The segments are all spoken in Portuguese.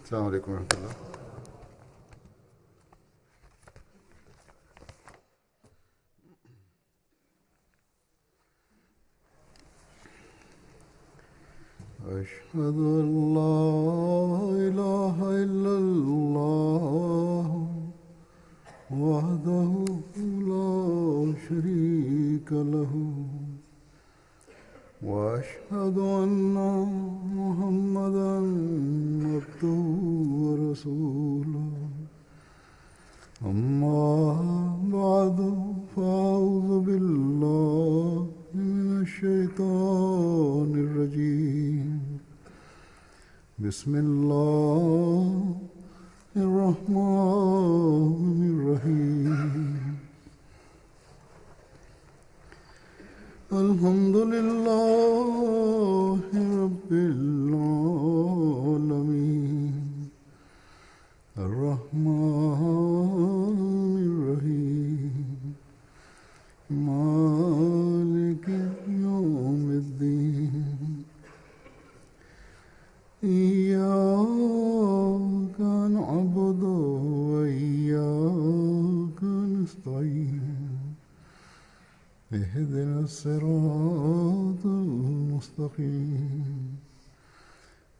السلام عليكم ورحمة الله. أشهد أن لا إله إلا الله وحده لا شريك له وأشهد أن محمدًا عبده ورسوله أما بعد فأعوذ بالله من الشيطان الرجيم بسم الله الرحمن الرحيم الحمد لله رب العالمين الرحمن الرحيم مالك يوم الدين إياك نعبد وإياك نستعين اهدنا الصراط المستقيم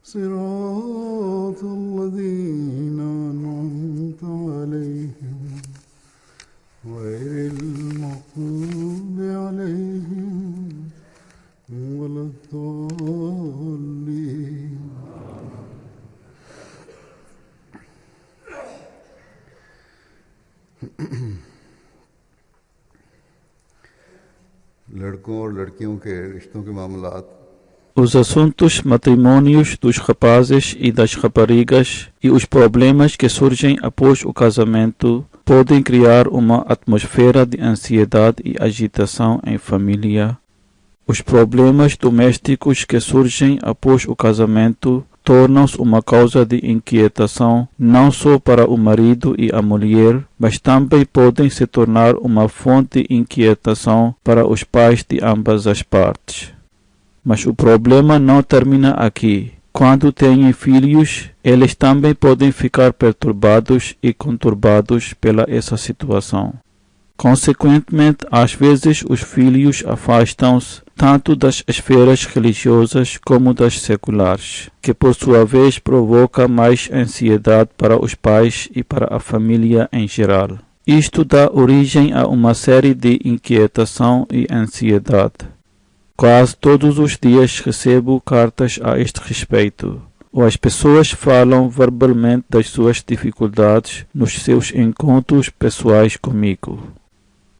صراط الذين أنعمت عليهم غير المغضوب عليهم ولا الضالين. लड़कों और लड़कियों के रिश्तों के मामलात Os assuntos matrimônios dos rapazes e das raparigas e os problemas que surgem após o casamento podem criar uma atmosfera de ansiedade e agitação em família. Os problemas domésticos que surgem após o casamento tornam-se uma causa de inquietação não só para o marido e a mulher, mas também podem se tornar uma fonte de inquietação para os pais de ambas as partes. Mas o problema não termina aqui. Quando têm filhos, eles também podem ficar perturbados e conturbados pela essa situação. Consequentemente, às vezes os filhos afastam-se tanto das esferas religiosas como das seculares, que por sua vez provoca mais ansiedade para os pais e para a família em geral. Isto dá origem a uma série de inquietação e ansiedade. Quase todos os dias recebo cartas a este respeito. Ou as pessoas falam verbalmente das suas dificuldades nos seus encontros pessoais comigo.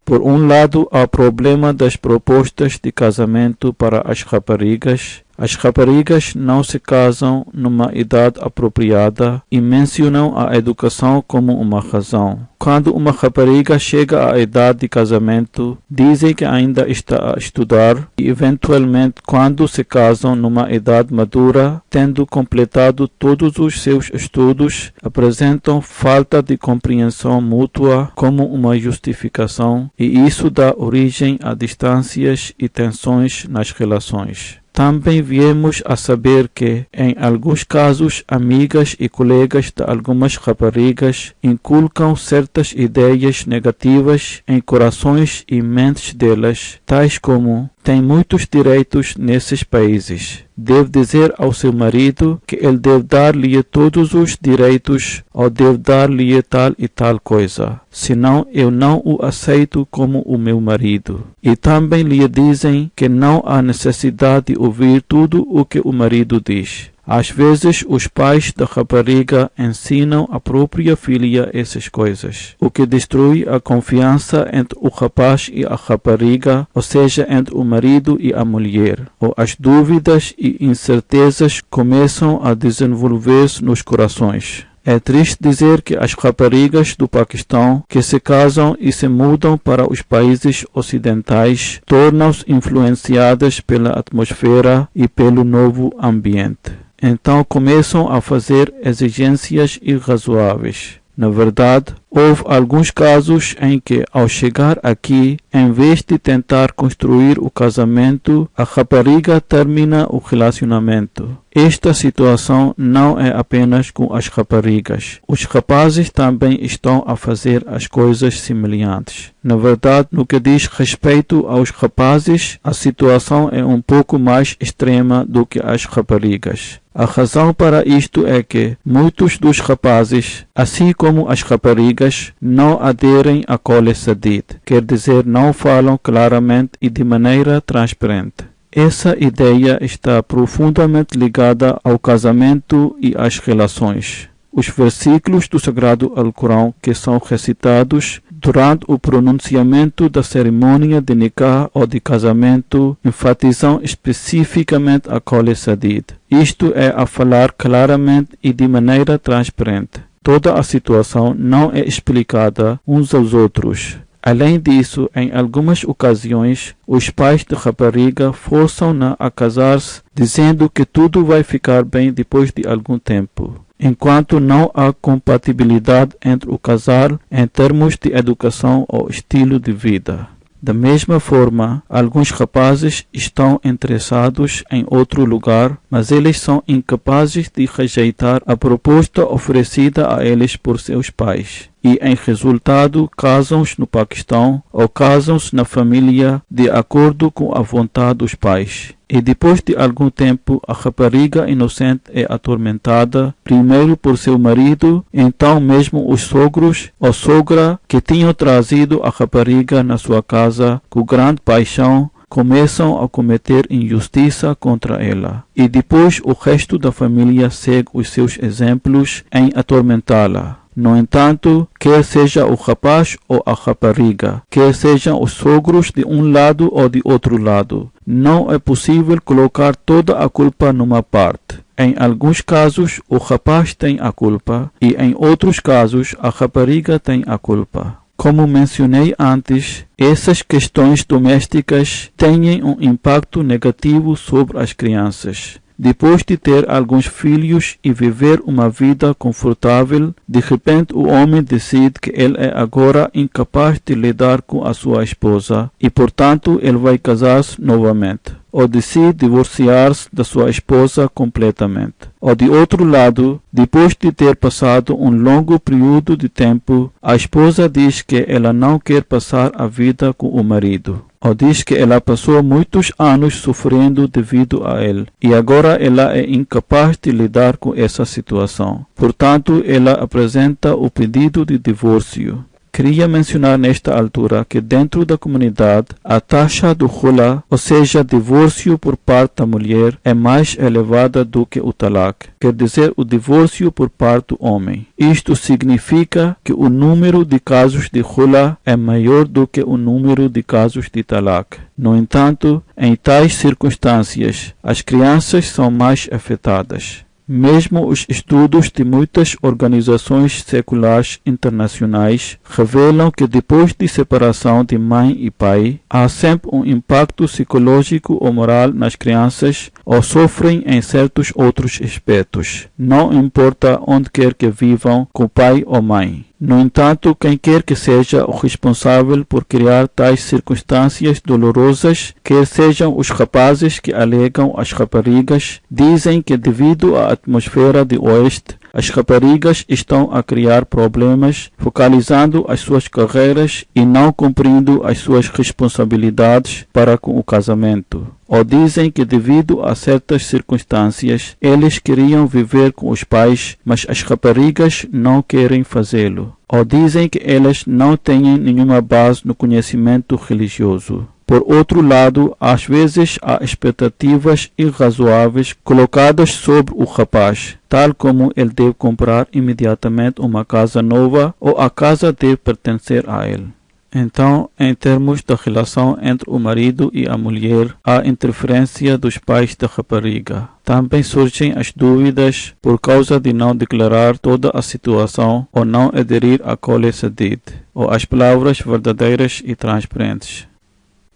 Por um lado, há o problema das propostas de casamento para as raparigas. As raparigas não se casam numa idade apropriada e mencionam a educação como uma razão. Quando uma rapariga chega à idade de casamento, dizem que ainda está a estudar e, eventualmente, quando se casam numa idade madura, tendo completado todos os seus estudos, apresentam falta de compreensão mútua como uma justificação, e isso dá origem a distâncias e tensões nas relações. Também viemos a saber que, em alguns casos, amigas e colegas de algumas raparigas inculcam certas ideias negativas em corações e mentes delas, tais como: tem muitos direitos nesses países. Deve dizer ao seu marido que ele deve dar-lhe todos os direitos ou deve dar-lhe tal e tal coisa. Senão eu não o aceito como o meu marido. E também lhe dizem que não há necessidade de ouvir tudo o que o marido diz. Às vezes, os pais da rapariga ensinam a própria filha essas coisas, o que destrui a confiança entre o rapaz e a rapariga, ou seja, entre o marido e a mulher. Ou as dúvidas e incertezas começam a desenvolver-se nos corações. É triste dizer que as raparigas do Paquistão que se casam e se mudam para os países ocidentais tornam-se influenciadas pela atmosfera e pelo novo ambiente. Então começam a fazer exigências irrazoáveis. Na verdade, houve alguns casos em que, ao chegar aqui, em vez de tentar construir o casamento, a rapariga termina o relacionamento. Esta situação não é apenas com as raparigas. Os rapazes também estão a fazer as coisas semelhantes. Na verdade, no que diz respeito aos rapazes, a situação é um pouco mais extrema do que as raparigas. A razão para isto é que muitos dos rapazes, assim como as raparigas, não aderem a Qawle Sadid, quer dizer, não falam claramente e de maneira transparente. Essa ideia está profundamente ligada ao casamento e às relações. Os versículos do Sagrado Alcorão que são recitados durante o pronunciamento da cerimônia de nikah ou de casamento enfatizam especificamente a Qawle Sadid. Isto é a falar claramente e de maneira transparente. Toda a situação não é explicada uns aos outros. Além disso, em algumas ocasiões, os pais de rapariga forçam-na a casar-se, dizendo que tudo vai ficar bem depois de algum tempo. Enquanto não há compatibilidade entre o casal em termos de educação ou estilo de vida. Da mesma forma, alguns rapazes estão interessados em outro lugar, mas eles são incapazes de rejeitar a proposta oferecida a eles por seus pais. E, em resultado, casam-se no Paquistão ou casam-se na família de acordo com a vontade dos pais. E depois de algum tempo, a rapariga inocente é atormentada, primeiro por seu marido, então mesmo os sogros ou sogra que tinham trazido a rapariga na sua casa com grande paixão, começam a cometer injustiça contra ela. E depois o resto da família segue os seus exemplos em atormentá-la. No entanto, quer seja o rapaz ou a rapariga, quer sejam os sogros de um lado ou de outro lado, não é possível colocar toda a culpa numa parte. Em alguns casos, o rapaz tem a culpa e em outros casos, a rapariga tem a culpa. Como mencionei antes, essas questões domésticas têm um impacto negativo sobre as crianças. Depois de ter alguns filhos e viver uma vida confortável, de repente o homem decide que ele é agora incapaz de lidar com a sua esposa e, portanto, ele vai casar-se novamente. Ou decide divorciar-se da sua esposa completamente. Ou de outro lado, depois de ter passado um longo período de tempo, a esposa diz que ela não quer passar a vida com o marido. Ou diz que ela passou muitos anos sofrendo devido a ele e agora ela é incapaz de lidar com essa situação. Portanto, ela apresenta o pedido de divórcio. Queria mencionar nesta altura que dentro da comunidade a taxa do khula, ou seja, divórcio por parte da mulher, é mais elevada do que o talaq, quer dizer, o divórcio por parte do homem. Isto significa que o número de casos de khula é maior do que o número de casos de talaq. No entanto, em tais circunstâncias, as crianças são mais afetadas. Mesmo os estudos de muitas organizações seculares internacionais revelam que depois de separação de mãe e pai, há sempre um impacto psicológico ou moral nas crianças ou sofrem em certos outros aspectos, não importa onde quer que vivam com pai ou mãe. No entanto, quem quer que seja o responsável por criar tais circunstâncias dolorosas, quer sejam os rapazes que alegam as raparigas, dizem que devido à atmosfera de Oeste, as raparigas estão a criar problemas, focalizando as suas carreiras e não cumprindo as suas responsabilidades para com o casamento. Ou dizem que devido a certas circunstâncias, eles queriam viver com os pais, mas as raparigas não querem fazê-lo. Ou dizem que elas não têm nenhuma base no conhecimento religioso. Por outro lado, às vezes há expectativas irrazoáveis colocadas sobre o rapaz, tal como ele deve comprar imediatamente uma casa nova ou a casa deve pertencer a ele. Então, em termos da relação entre o marido e a mulher, há interferência dos pais da rapariga. Também surgem as dúvidas por causa de não declarar toda a situação ou não aderir a Qawle Sadid, ou as palavras verdadeiras e transparentes.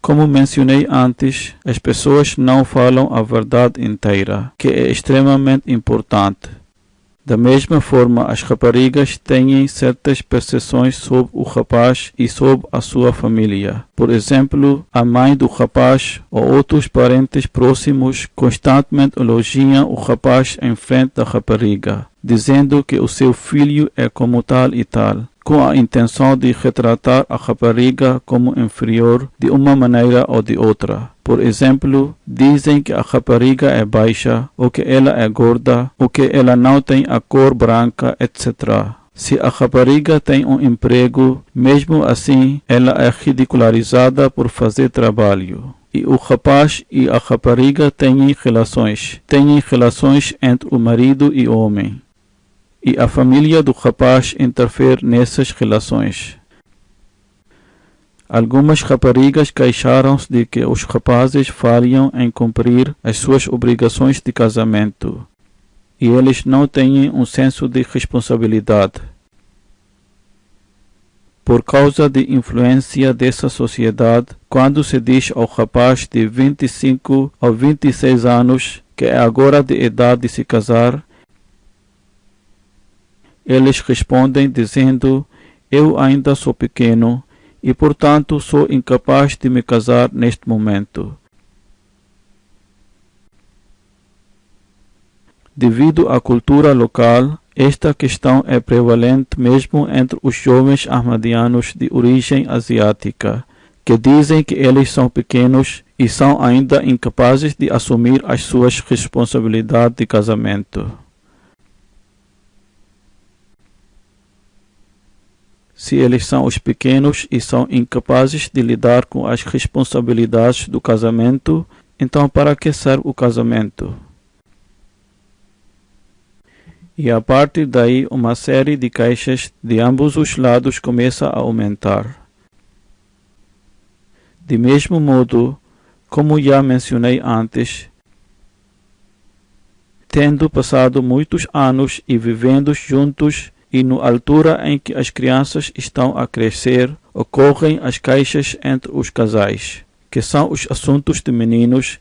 Como mencionei antes, as pessoas não falam a verdade inteira, que é extremamente importante. Da mesma forma, as raparigas têm certas percepções sobre o rapaz e sobre a sua família. Por exemplo, a mãe do rapaz ou outros parentes próximos constantemente elogiam o rapaz em frente da rapariga, dizendo que o seu filho é como tal e tal, com a intenção de retratar a rapariga como inferior de uma maneira ou de outra. Por exemplo, dizem que a rapariga é baixa, ou que ela é gorda, ou que ela não tem a cor branca, etc. Se a rapariga tem um emprego, mesmo assim, ela é ridicularizada por fazer trabalho. E o rapaz e a rapariga têm relações entre o marido e o homem. E a família do rapaz interfere nessas relações. Algumas raparigas queixaram-se de que os rapazes falham em cumprir as suas obrigações de casamento e eles não têm um senso de responsabilidade. Por causa da influência dessa sociedade, quando se diz ao rapaz de 25 ou 26 anos que é agora de idade de se casar, eles respondem dizendo: eu ainda sou pequeno e, portanto, sou incapaz de me casar neste momento. Devido à cultura local, esta questão é prevalente mesmo entre os jovens ahmadianos de origem asiática, que dizem que eles são pequenos e são ainda incapazes de assumir as suas responsabilidades de casamento. Se eles são os pequenos e são incapazes de lidar com as responsabilidades do casamento, então para que serve o casamento? E a partir daí uma série de queixas de ambos os lados começa a aumentar. De mesmo modo, como já mencionei antes, tendo passado muitos anos e vivendo juntos, e na altura em que as crianças estão a crescer, ocorrem as queixas entre os casais, que são os assuntos de meninos,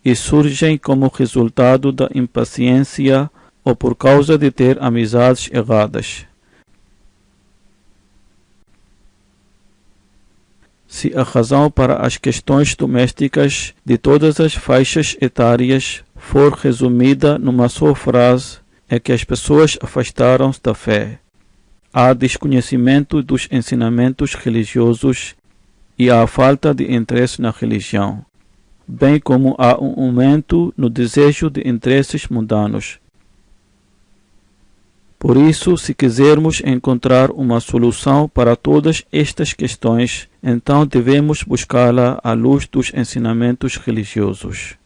e surgem como resultado da impaciência ou por causa de ter amizades erradas. Se a razão para as questões domésticas de todas as faixas etárias for resumida numa só frase, é que as pessoas afastaram-se da fé. Há desconhecimento dos ensinamentos religiosos e há falta de interesse na religião, bem como há um aumento no desejo de interesses mundanos. Por isso, se quisermos encontrar uma solução para todas estas questões, então devemos buscá-la à luz dos ensinamentos religiosos.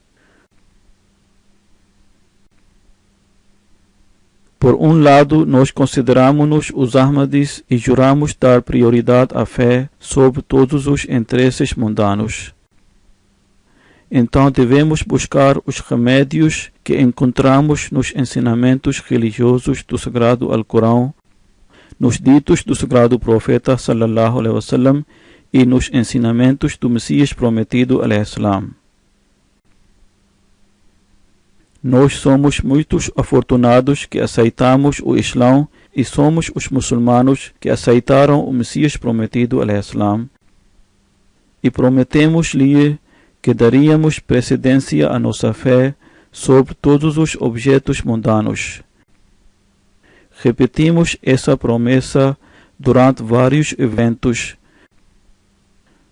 Por um lado, nós consideramos-nos os Ahmadis e juramos dar prioridade à fé sobre todos os interesses mundanos. Então devemos buscar os remédios que encontramos nos ensinamentos religiosos do Sagrado Alcorão, nos ditos do Sagrado Profeta sallallahu alaihi wasallam e nos ensinamentos do Messias prometido alaihi salam. Nós somos muitos afortunados que aceitamos o Islão e somos os muçulmanos que aceitaram o Messias prometido alaihi salam e prometemos-lhe que daríamos precedência à nossa fé sobre todos os objetos mundanos. Repetimos essa promessa durante vários eventos,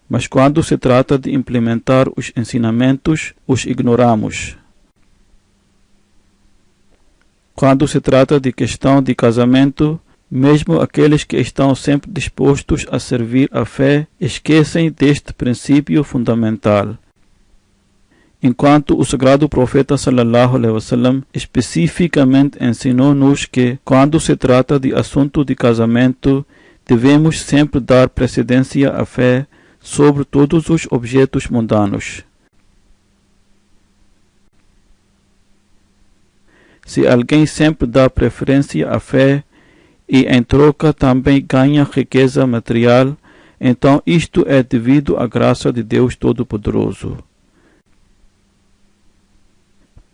mas quando se trata de implementar os ensinamentos, os ignoramos. Quando se trata de questão de casamento, mesmo aqueles que estão sempre dispostos a servir a fé esquecem deste princípio fundamental. Enquanto o Sagrado Profeta sallallahu alaihi wasallam especificamente ensinou-nos que, quando se trata de assunto de casamento, devemos sempre dar precedência à fé sobre todos os objetos mundanos. Se alguém sempre dá preferência à fé e em troca também ganha riqueza material, então isto é devido à graça de Deus Todo-Poderoso.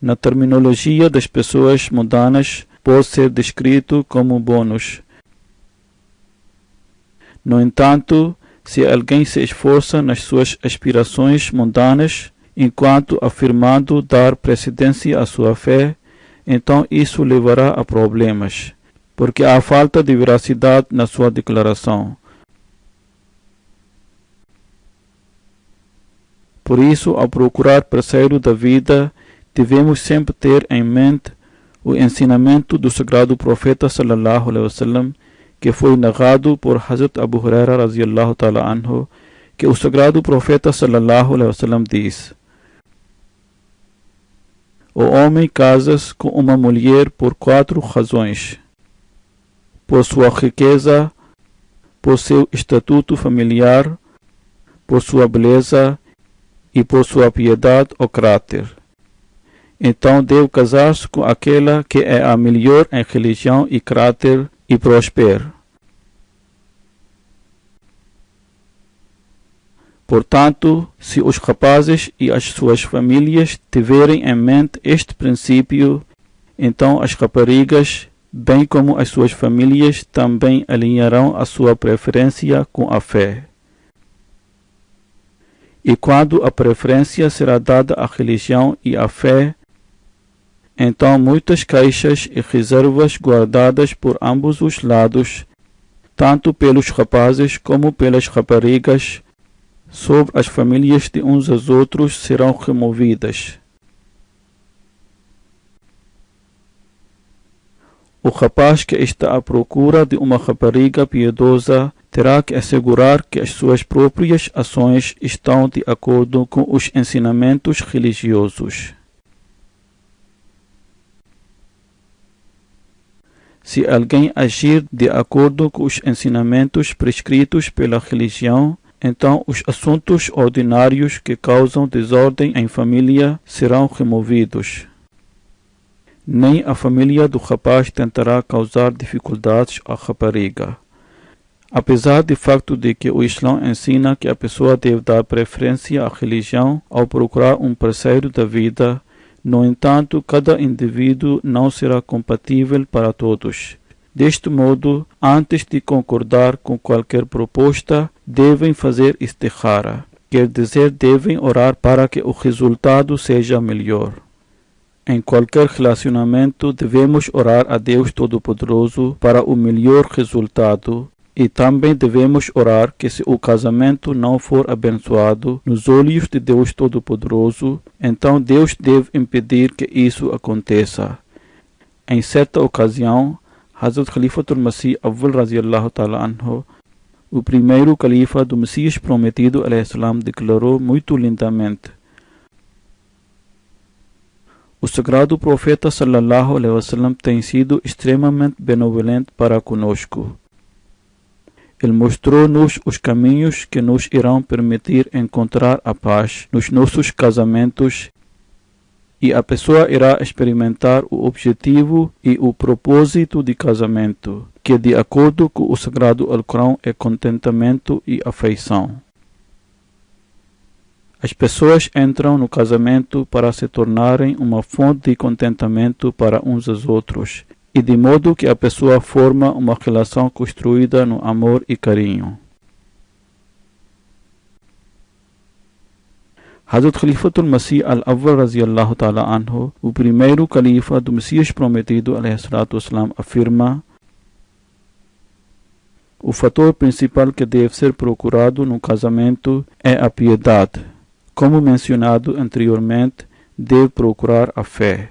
na terminologia das pessoas mundanas, pode ser descrito como bônus. No entanto, se alguém se esforça nas suas aspirações mundanas, enquanto afirmando dar precedência à sua fé, então isso levará a problemas, porque há falta de veracidade na sua declaração. Por isso, ao procurar parceiro da vida, devemos sempre ter em mente o ensinamento do sagrado profeta sallallahu alaihi wasallam, que foi narrado por Hazrat Abu Huraira radhiyallahu ta'ala anhu, que o sagrado profeta sallallahu alaihi wasallam diz: o homem casa-se com uma mulher por 4 razões: por sua riqueza, por seu estatuto familiar, por sua beleza e por sua piedade ou caráter. Então deve casar-se com aquela que é a melhor em religião e caráter e próspera. Portanto, se os rapazes e as suas famílias tiverem em mente este princípio, então as raparigas, bem como as suas famílias, também alinharão a sua preferência com a fé. E quando a preferência será dada à religião e à fé, então muitas caixas e reservas guardadas por ambos os lados, tanto pelos rapazes como pelas raparigas, sobre as famílias de uns aos outros serão removidas. O rapaz que está à procura de uma rapariga piedosa terá que assegurar que as suas próprias ações estão de acordo com os ensinamentos religiosos. Se alguém agir de acordo com os ensinamentos prescritos pela religião, então os assuntos ordinários que causam desordem em família serão removidos. Nem a família do rapaz tentará causar dificuldades à rapariga. Apesar do facto de que o Islã ensina que a pessoa deve dar preferência à religião ao procurar um parceiro da vida, no entanto, cada indivíduo não será compatível para todos. Deste modo, antes de concordar com qualquer proposta, devem fazer istikhara, quer dizer, devem orar para que o resultado seja melhor. Em qualquer relacionamento, devemos orar a Deus Todo-Poderoso para o melhor resultado, e também devemos orar que se o casamento não for abençoado nos olhos de Deus Todo-Poderoso, então Deus deve impedir que isso aconteça. Em certa ocasião, Hazrat Khalifatul Masih Awwal radhiyallahu ta'ala anhu, o primeiro califa do Messias prometido alayhi salam, declarou muito lindamente: o sagrado profeta sallallahu alaihi wasallam tem sido extremamente benevolente para conosco. Ele mostrou-nos os caminhos que nos irão permitir encontrar a paz nos nossos casamentos, e a pessoa irá experimentar o objetivo e o propósito de casamento, que de acordo com o sagrado Alcorão é contentamento e afeição. As pessoas entram no casamento para se tornarem uma fonte de contentamento para uns aos outros, e de modo que a pessoa forma uma relação construída no amor e carinho. Hazrat Khalifatul Masih al-Awwal radhiyallahu ta'ala anhu, o primeiro califa do Messias prometido alayhi salatu wassalam, afirma: o fator principal que deve ser procurado no casamento é a piedade. Como mencionado anteriormente, deve procurar a fé.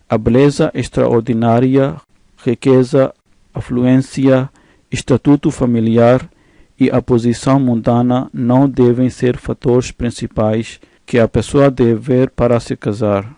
A beleza extraordinária, riqueza, afluência, estatuto familiar e a posição mundana não devem ser fatores principais que a pessoa deve ver para se casar.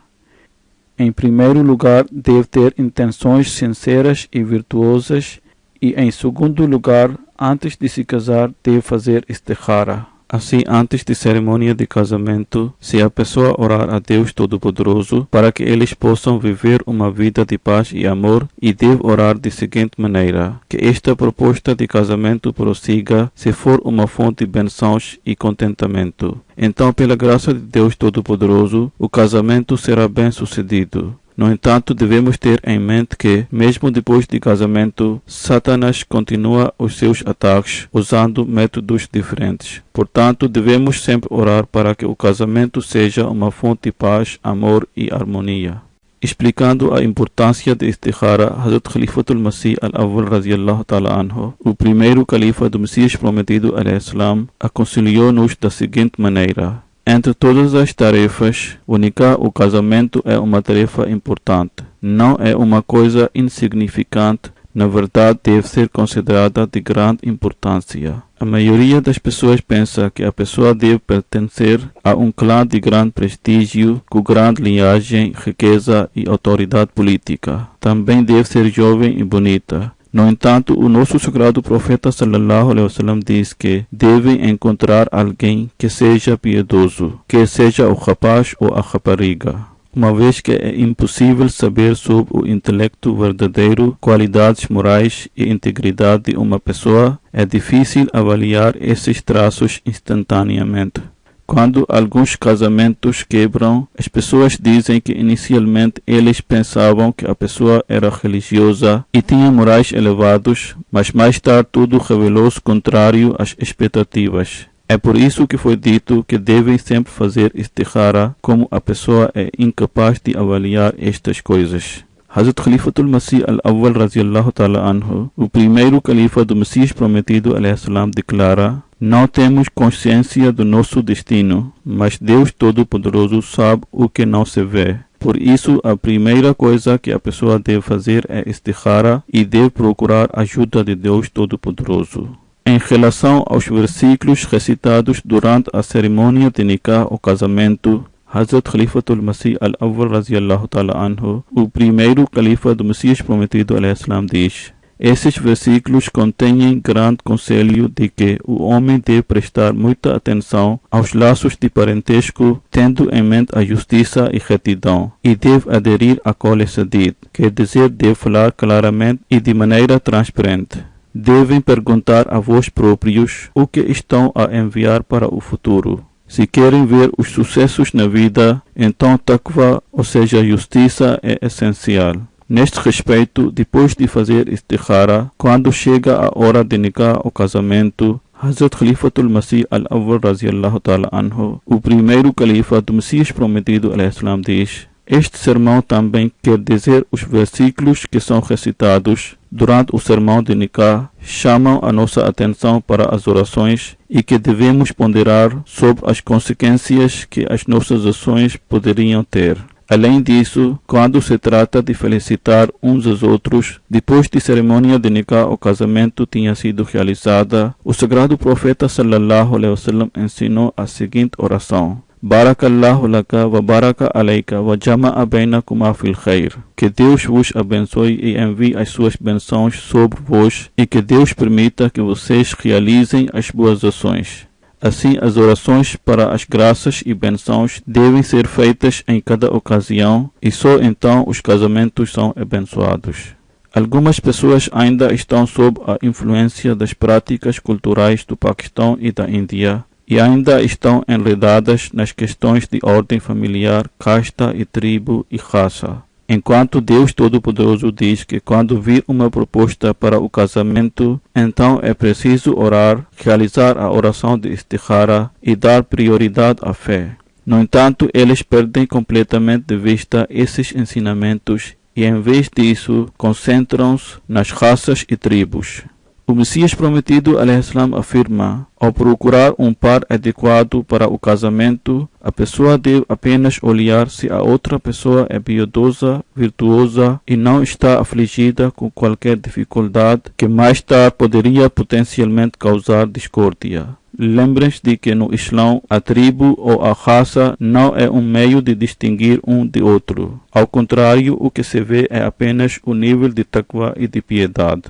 Em primeiro lugar, deve ter intenções sinceras e virtuosas, e em segundo lugar, antes de se casar, deve fazer istikhara. Assim, antes de cerimônia de casamento, se a pessoa orar a Deus Todo-Poderoso para que eles possam viver uma vida de paz e amor, e deve orar de seguinte maneira: que esta proposta de casamento prossiga se for uma fonte de bênçãos e contentamento. Então, pela graça de Deus Todo-Poderoso, o casamento será bem sucedido. No entanto, devemos ter em mente que, mesmo depois de casamento, Satanás continua os seus ataques usando métodos diferentes. Portanto, devemos sempre orar para que o casamento seja uma fonte de paz, amor e harmonia. Explicando a importância de istikhara, Hazrat Khalifatul Masih al-Awwal radiyallahu ta'ala anhu, o primeiro califa do Messias prometido al-Islam, aconselhou-nos da seguinte maneira: entre todas as tarefas, o nikah, o casamento, é uma tarefa importante. Não é uma coisa insignificante, na verdade deve ser considerada de grande importância. A maioria das pessoas pensa que a pessoa deve pertencer a um clã de grande prestígio, com grande linhagem, riqueza e autoridade política. Também deve ser jovem e bonita. No entanto, o nosso sagrado profeta sallallahu alaihi wasallam diz que devem encontrar alguém que seja piedoso, que seja o rapaz ou a rapariga. Uma vez que é impossível saber sobre o intelecto verdadeiro, qualidades morais e integridade de uma pessoa, é difícil avaliar esses traços instantaneamente. Quando alguns casamentos quebram, as pessoas dizem que inicialmente eles pensavam que a pessoa era religiosa e tinha morais elevados, mas mais tarde tudo revelou-se contrário às expectativas. É por isso que foi dito que devem sempre fazer istikhara, como a pessoa é incapaz de avaliar estas coisas. Hazrat Khalifatul Masih al-Awwal radiyallahu ta'ala anhu, o primeiro califa do Messias prometido al-Islam, declara: não temos consciência do nosso destino, mas Deus Todo-Poderoso sabe o que não se vê. Por isso, a primeira coisa que a pessoa deve fazer é istikhara e deve procurar a ajuda de Deus Todo-Poderoso. Em relação aos versículos recitados durante a cerimônia de nikah ou casamento, Hazrat Khalifatul Masih al-Awwal radiyallahu ta'ala anhu, o primeiro califa do Messias prometido al-Islam, diz: esses versículos contêm grande conselho de que o homem deve prestar muita atenção aos laços de parentesco, tendo em mente a justiça e retidão, e deve aderir a Qawle Sadid, quer dizer, deve falar claramente e de maneira transparente. Devem perguntar a vós próprios o que estão a enviar para o futuro. Se querem ver os sucessos na vida, então taqwa, ou seja, justiça, é essencial. Neste respeito, depois de fazer istikhara, quando chega a hora de nikah ou casamento, Hazrat Khalifatul Masih al-Awwal radiyallahu ta'ala anhu, o primeiro califa do Messias prometido al-Islam, diz: este sermão também quer dizer os versículos que são recitados durante o sermão de nikah chamam a nossa atenção para as orações e que devemos ponderar sobre as consequências que as nossas ações poderiam ter. Além disso, quando se trata de felicitar uns aos outros, depois de cerimônia de nikah ou casamento tinha sido realizada, o sagrado profeta sallallahu alaihi wasallam ensinou a seguinte oração: Barakallahu laka wa baraka alayka wa jama'a bainakuma fil khair. Que Deus vos abençoe e envie as suas bênçãos sobre vós e que Deus permita que vocês realizem as boas ações. Assim, as orações para as graças e bênçãos devem ser feitas em cada ocasião e só então os casamentos são abençoados. Algumas pessoas ainda estão sob a influência das práticas culturais do Paquistão e da Índia e ainda estão enredadas nas questões de ordem familiar, casta e tribo e raça. Enquanto Deus Todo-Poderoso diz que quando vir uma proposta para o casamento, então é preciso orar, realizar a oração de istikhara e dar prioridade à fé. No entanto, eles perdem completamente de vista esses ensinamentos e, em vez disso, concentram-se nas raças e tribos. O Messias prometido al-Islam afirma: ao procurar um par adequado para o casamento, a pessoa deve apenas olhar se a outra pessoa é piedosa, virtuosa e não está afligida com qualquer dificuldade que mais tarde poderia potencialmente causar discórdia. Lembrem-se de que no Islã a tribo ou a raça não é um meio de distinguir um de outro. Ao contrário, o que se vê é apenas o nível de taqwa e de piedade.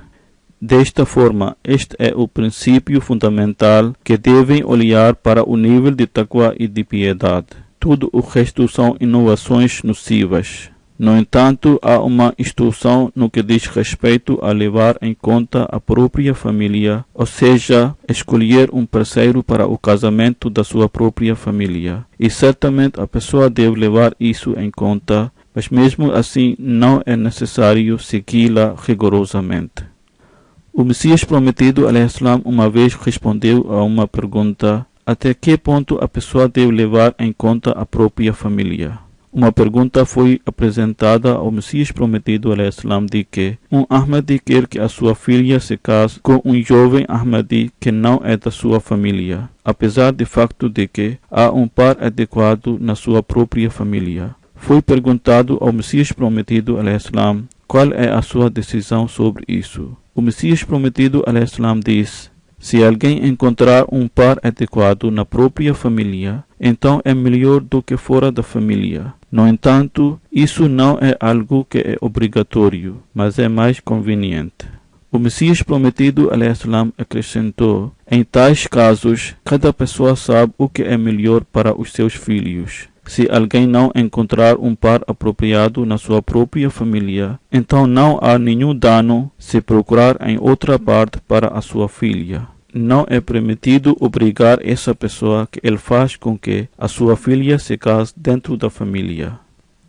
Desta forma, este é o princípio fundamental que devem olhar para o nível de taqwa e de piedade. Tudo o resto são inovações nocivas. No entanto, há uma instrução no que diz respeito a levar em conta a própria família, ou seja, escolher um parceiro para o casamento da sua própria família. E certamente a pessoa deve levar isso em conta, mas mesmo assim não é necessário segui-la rigorosamente. O Messias prometido, *alaihissalam*, uma vez respondeu a uma pergunta: até que ponto a pessoa deve levar em conta a própria família? Uma pergunta foi apresentada ao Messias prometido, *alaihissalam*, de que um Ahmadi quer que a sua filha se case com um jovem Ahmadi que não é da sua família, apesar do facto de que há um par adequado na sua própria família. Foi perguntado ao Messias prometido, *alaihissalam*, qual é a sua decisão sobre isso. O Messias prometido, *alaihissalam*, diz: se alguém encontrar um par adequado na própria família, então é melhor do que fora da família. No entanto, isso não é algo que é obrigatório, mas é mais conveniente. O Messias prometido, *alaihissalam*, acrescentou: em tais casos, cada pessoa sabe o que é melhor para os seus filhos. Se alguém não encontrar um par apropriado na sua própria família, então não há nenhum dano se procurar em outra parte para a sua filha. Não é permitido obrigar essa pessoa que ele faz com que a sua filha se case dentro da família.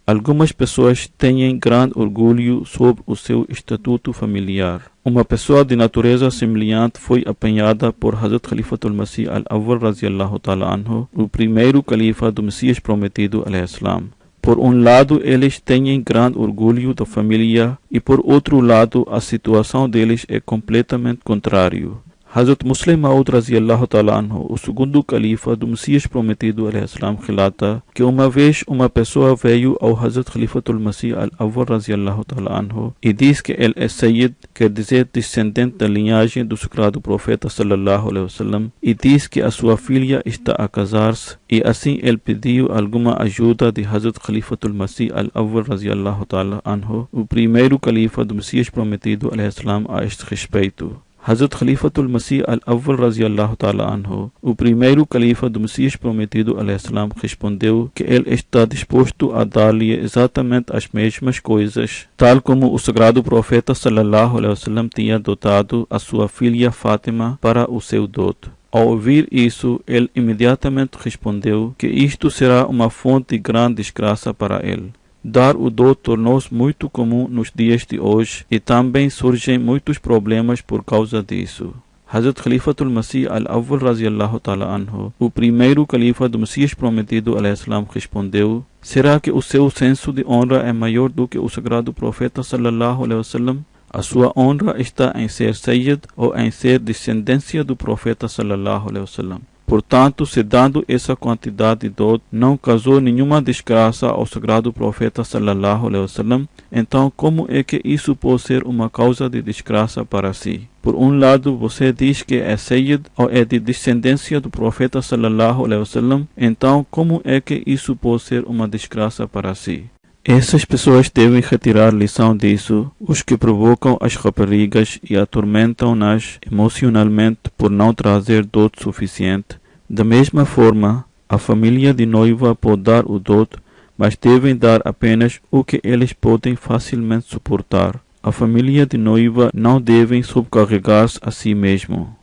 Algumas pessoas têm grande orgulho sobre o seu estatuto familiar. Uma pessoa de natureza semelhante foi apanhada por Hazrat Khalifatul Masih al-Awwal radiyallahu ta'ala anhu, o primeiro califa do Messias prometido, *alaihissalam*. Por um lado, eles têm grande orgulho da família e por outro lado, a situação deles é completamente contrária. Hazrat Muslim Maud radiyallahu ta'ala anhu, o segundo califa do Messias prometido, *alaihissalam*, relata que uma vez uma pessoa veio ao Hazrat Khalifatul Masih al-Awwal radiyallahu ta'ala anhu e diz que ele é Sayyid, quer dizer descendente da linhagem do sagrado profeta sallallahu alaihi wasallam, e diz que a sua filha está a casar-se, e assim ele pediu alguma ajuda de Hazrat Khalifatul Masih al-Awwal radiyallahu ta'ala anhu, o primeiro califa do Messias prometido, *alaihissalam*, a este respeito. Hazrat Khalifatul Masih al-Awwal radiyallahu ta'ala anhu, o primeiro califa do Messias prometido, *alaihissalam*, respondeu que ele está disposto a dar-lhe exatamente as mesmas coisas, tal como o sagrado profeta sallallahu alaihi wasallam tinha dotado a sua filha Fátima para o seu dote. Ao ouvir isso, ele imediatamente respondeu que isto será uma fonte de grande desgraça para ele. Dar o dote tornou-se muito comum nos dias de hoje e também surgem muitos problemas por causa disso. Hazrat Khalifatul Masih al-Awwal radiyallahu ta'ala anhu, o primeiro califa do Messias prometido, *alaihissalam*, respondeu: será que o seu senso de honra é maior do que o sagrado profeta sallallahu alaihi wasallam? A sua honra está em ser Sayyid ou em ser descendência do profeta sallallahu alaihi wasallam. Portanto, se dando essa quantidade de dote não causou nenhuma desgraça ao sagrado profeta sallallahu alaihi wasallam, então como é que isso pode ser uma causa de desgraça para si? Por um lado, você diz que é Sayyid ou é de descendência do profeta sallallahu alaihi wasallam, então como é que isso pode ser uma desgraça para si? Essas pessoas devem retirar lição disso, os que provocam as raparigas e atormentam-nas emocionalmente por não trazer dote suficiente. Da mesma forma, a família de noiva pode dar o dote, mas devem dar apenas o que eles podem facilmente suportar. A família de noiva não devem sobrecarregar-se a si mesmo.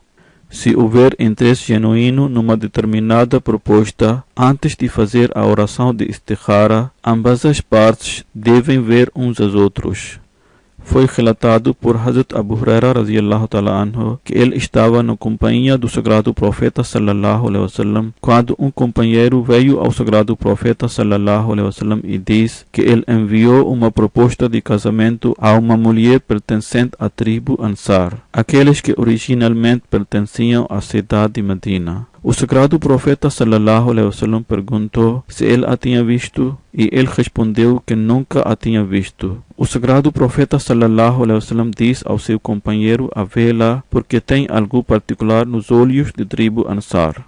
Se houver interesse genuíno numa determinada proposta, antes de fazer a oração de istikhara, ambas as partes devem ver uns aos outros. Foi relatado por Hazrat Abu Huraira radiyallahu ta'ala anhu que ele estava na companhia do sagrado profeta sallallahu alaihi wasallam quando um companheiro veio ao sagrado profeta sallallahu alaihi wasallam e disse que ele enviou uma proposta de casamento a uma mulher pertencente à tribo Ansar, aqueles que originalmente pertenciam à cidade de Medina. O sagrado profeta sallallahu alaihi wasallam perguntou se ele a tinha visto e ele respondeu que nunca a tinha visto. O sagrado profeta sallallahu alaihi wasallam disse ao seu companheiro a vê-la porque tem algo particular nos olhos de tribo Ansar.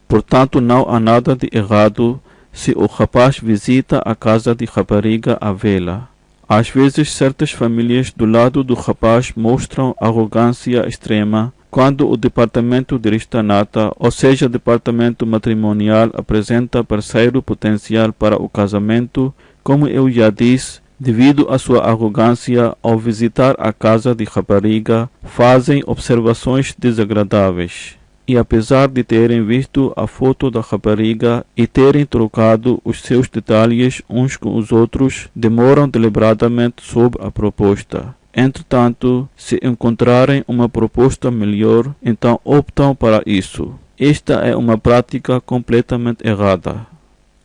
Portanto, não há nada de errado se o rapaz visita a casa de rapariga a vê-la. Às vezes, certas famílias do lado do rapaz mostram arrogância extrema quando o departamento de Rishtanata, ou seja, departamento matrimonial, apresenta parceiro potencial para o casamento. Como eu já disse, devido à sua arrogância, ao visitar a casa de rapariga, fazem observações desagradáveis. E apesar de terem visto a foto da rapariga e terem trocado os seus detalhes uns com os outros, demoram deliberadamente sobre a proposta. Entretanto, se encontrarem uma proposta melhor, então optam para isso. Esta é uma prática completamente errada.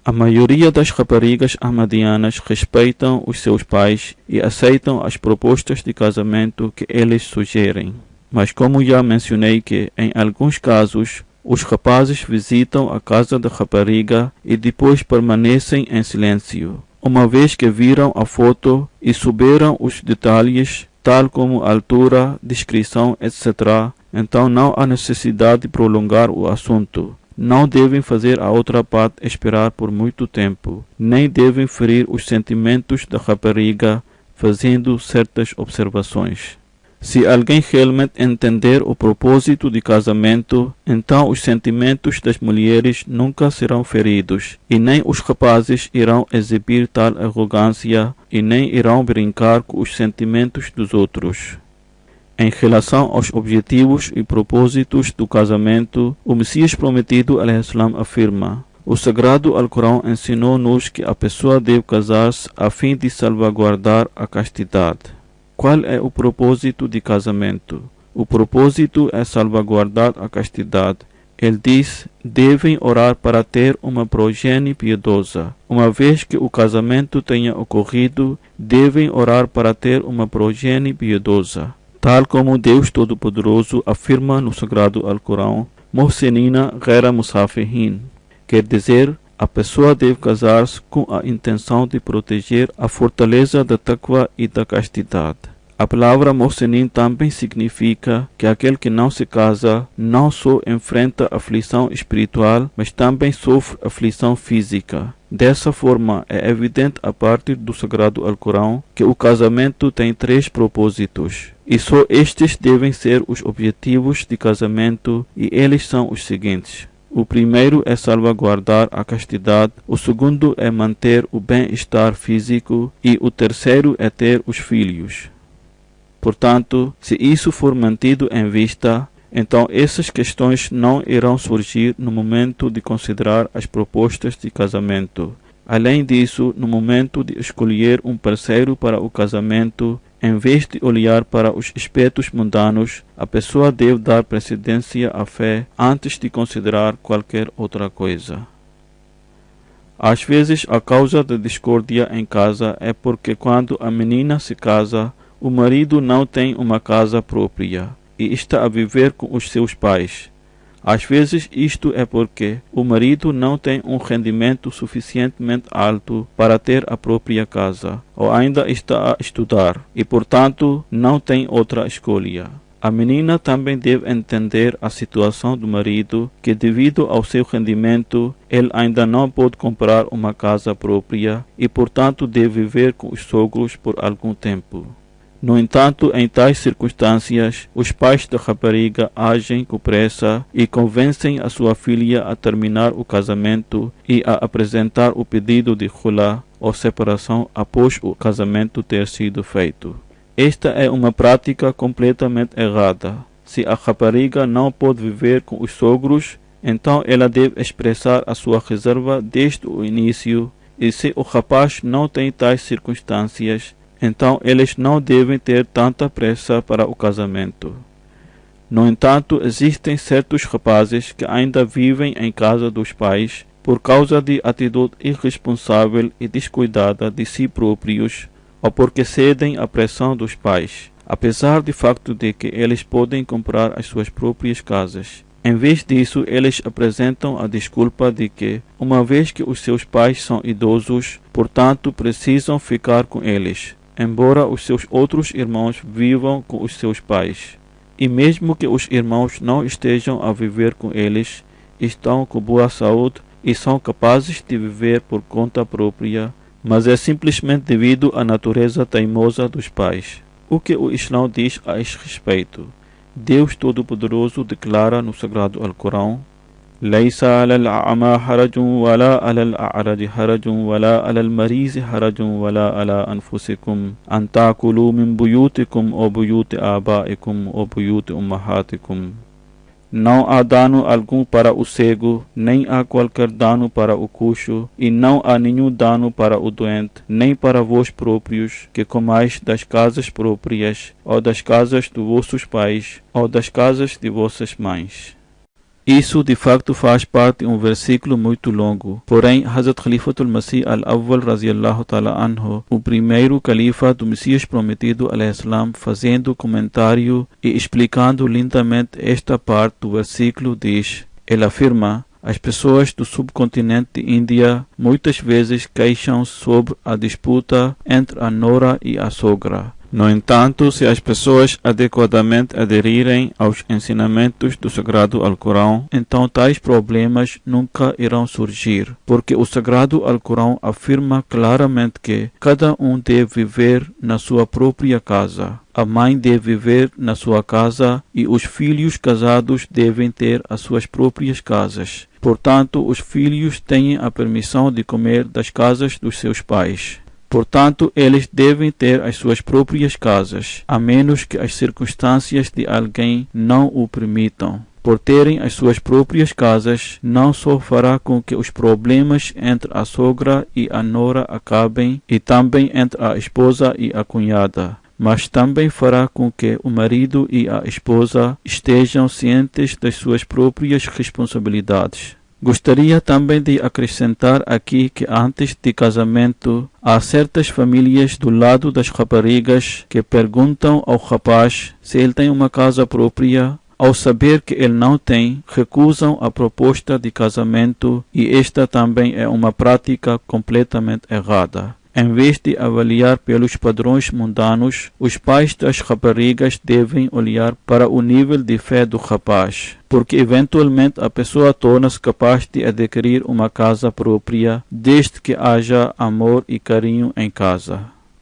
A maioria das raparigas ahmadianas respeitam os seus pais e aceitam as propostas de casamento que eles sugerem. Mas como já mencionei que, em alguns casos, os rapazes visitam a casa da rapariga e depois permanecem em silêncio. Uma vez que viram a foto e souberam os detalhes, tal como altura, descrição, etc., então não há necessidade de prolongar o assunto. Não devem fazer a outra parte esperar por muito tempo, nem devem ferir os sentimentos da rapariga fazendo certas observações. Se alguém realmente entender o propósito de casamento, então os sentimentos das mulheres nunca serão feridos, e nem os rapazes irão exibir tal arrogância, e nem irão brincar com os sentimentos dos outros. Em relação aos objetivos e propósitos do casamento, o Messias prometido al-Islam afirma: o Sagrado Alcorão ensinou-nos que a pessoa deve casar-se a fim de salvaguardar a castidade. Qual é o propósito de casamento? O propósito é salvaguardar a castidade. Ele diz: devem orar para ter uma progenie piedosa. Uma vez que o casamento tenha ocorrido, devem orar para ter uma progenie piedosa. Tal como Deus Todo-Poderoso afirma no Sagrado Alcorão: Muhsinina ghayra musafihin. Quer dizer, a pessoa deve casar-se com a intenção de proteger a fortaleza da taqwa e da castidade. A palavra Muhsinin também significa que aquele que não se casa não só enfrenta aflição espiritual, mas também sofre aflição física. Dessa forma, é evidente a partir do Sagrado Alcorão que o casamento tem 3 propósitos, e só estes devem ser os objetivos de casamento, e eles são os seguintes. O primeiro é salvaguardar a castidade, o segundo é manter o bem-estar físico e o terceiro é ter os filhos. Portanto, se isso for mantido em vista, então essas questões não irão surgir no momento de considerar as propostas de casamento. Além disso, no momento de escolher um parceiro para o casamento, em vez de olhar para os aspectos mundanos, a pessoa deve dar precedência à fé antes de considerar qualquer outra coisa. Às vezes, a causa da discórdia em casa é porque quando a menina se casa, o marido não tem uma casa própria e está a viver com os seus pais. Às vezes isto é porque o marido não tem um rendimento suficientemente alto para ter a própria casa, ou ainda está a estudar e, portanto, não tem outra escolha. A menina também deve entender a situação do marido, que devido ao seu rendimento, ele ainda não pode comprar uma casa própria e, portanto, deve viver com os sogros por algum tempo. No entanto, em tais circunstâncias, os pais da rapariga agem com pressa e convencem a sua filha a terminar o casamento e a apresentar o pedido de khula, ou separação, após o casamento ter sido feito. Esta é uma prática completamente errada. Se a rapariga não pode viver com os sogros, então ela deve expressar a sua reserva desde o início, e se o rapaz não tem tais circunstâncias, então eles não devem ter tanta pressa para o casamento. No entanto, existem certos rapazes que ainda vivem em casa dos pais por causa de atitude irresponsável e descuidada de si próprios, ou porque cedem à pressão dos pais, apesar do facto de que eles podem comprar as suas próprias casas. Em vez disso, eles apresentam a desculpa de que, uma vez que os seus pais são idosos, portanto precisam ficar com eles, embora os seus outros irmãos vivam com os seus pais. E mesmo que os irmãos não estejam a viver com eles, estão com boa saúde e são capazes de viver por conta própria, mas é simplesmente devido à natureza teimosa dos pais. O que o Islão diz a este respeito? Deus Todo-Poderoso declara no Sagrado Alcorão: ليس على الأعمى حرج ولا على الأعرج حرج ولا على المريض حرج ولا على أنفسكم أن تأكلوا من بيوتكم أو بيوت آبائكم أو بيوت أمهاتكم. Não há dano algum para o cego, nem há qualquer dano para o coxo, e não há nenhum dano para o doente, nem para vós próprios, que comais das casas próprias, ou das casas dos vossos pais, ou das casas de vossas mães. Isso de facto faz parte de um versículo muito longo, porém Hazrat Khalifatul Masih al-Awwal radiyallahu ta'ala anhu, o primeiro califa do Messias prometido al-Islam, fazendo comentário e explicando lindamente esta parte do versículo, diz: ele afirma: as pessoas do subcontinente de Índia muitas vezes queixam-se sobre a disputa entre a nora e a sogra. No entanto, se as pessoas adequadamente aderirem aos ensinamentos do Sagrado Alcorão, então tais problemas nunca irão surgir, porque o Sagrado Alcorão afirma claramente que cada um deve viver na sua própria casa. A mãe deve viver na sua casa e os filhos casados devem ter as suas próprias casas. Portanto, os filhos têm a permissão de comer das casas dos seus pais. Portanto, eles devem ter as suas próprias casas, a menos que as circunstâncias de alguém não o permitam. Por terem as suas próprias casas, não só fará com que os problemas entre a sogra e a nora acabem, e também entre a esposa e a cunhada, mas também fará com que o marido e a esposa estejam cientes das suas próprias responsabilidades. Gostaria também de acrescentar aqui que antes de casamento, há certas famílias do lado das raparigas que perguntam ao rapaz se ele tem uma casa própria. Ao saber que ele não tem, recusam a proposta de casamento, e esta também é uma prática completamente errada. Em vez de avaliar pelos padrões mundanos, os pais das raparigas devem olhar para o nível de fé do rapaz, porque eventualmente a pessoa torna-se capaz de adquirir uma casa própria, desde que haja amor e carinho em casa.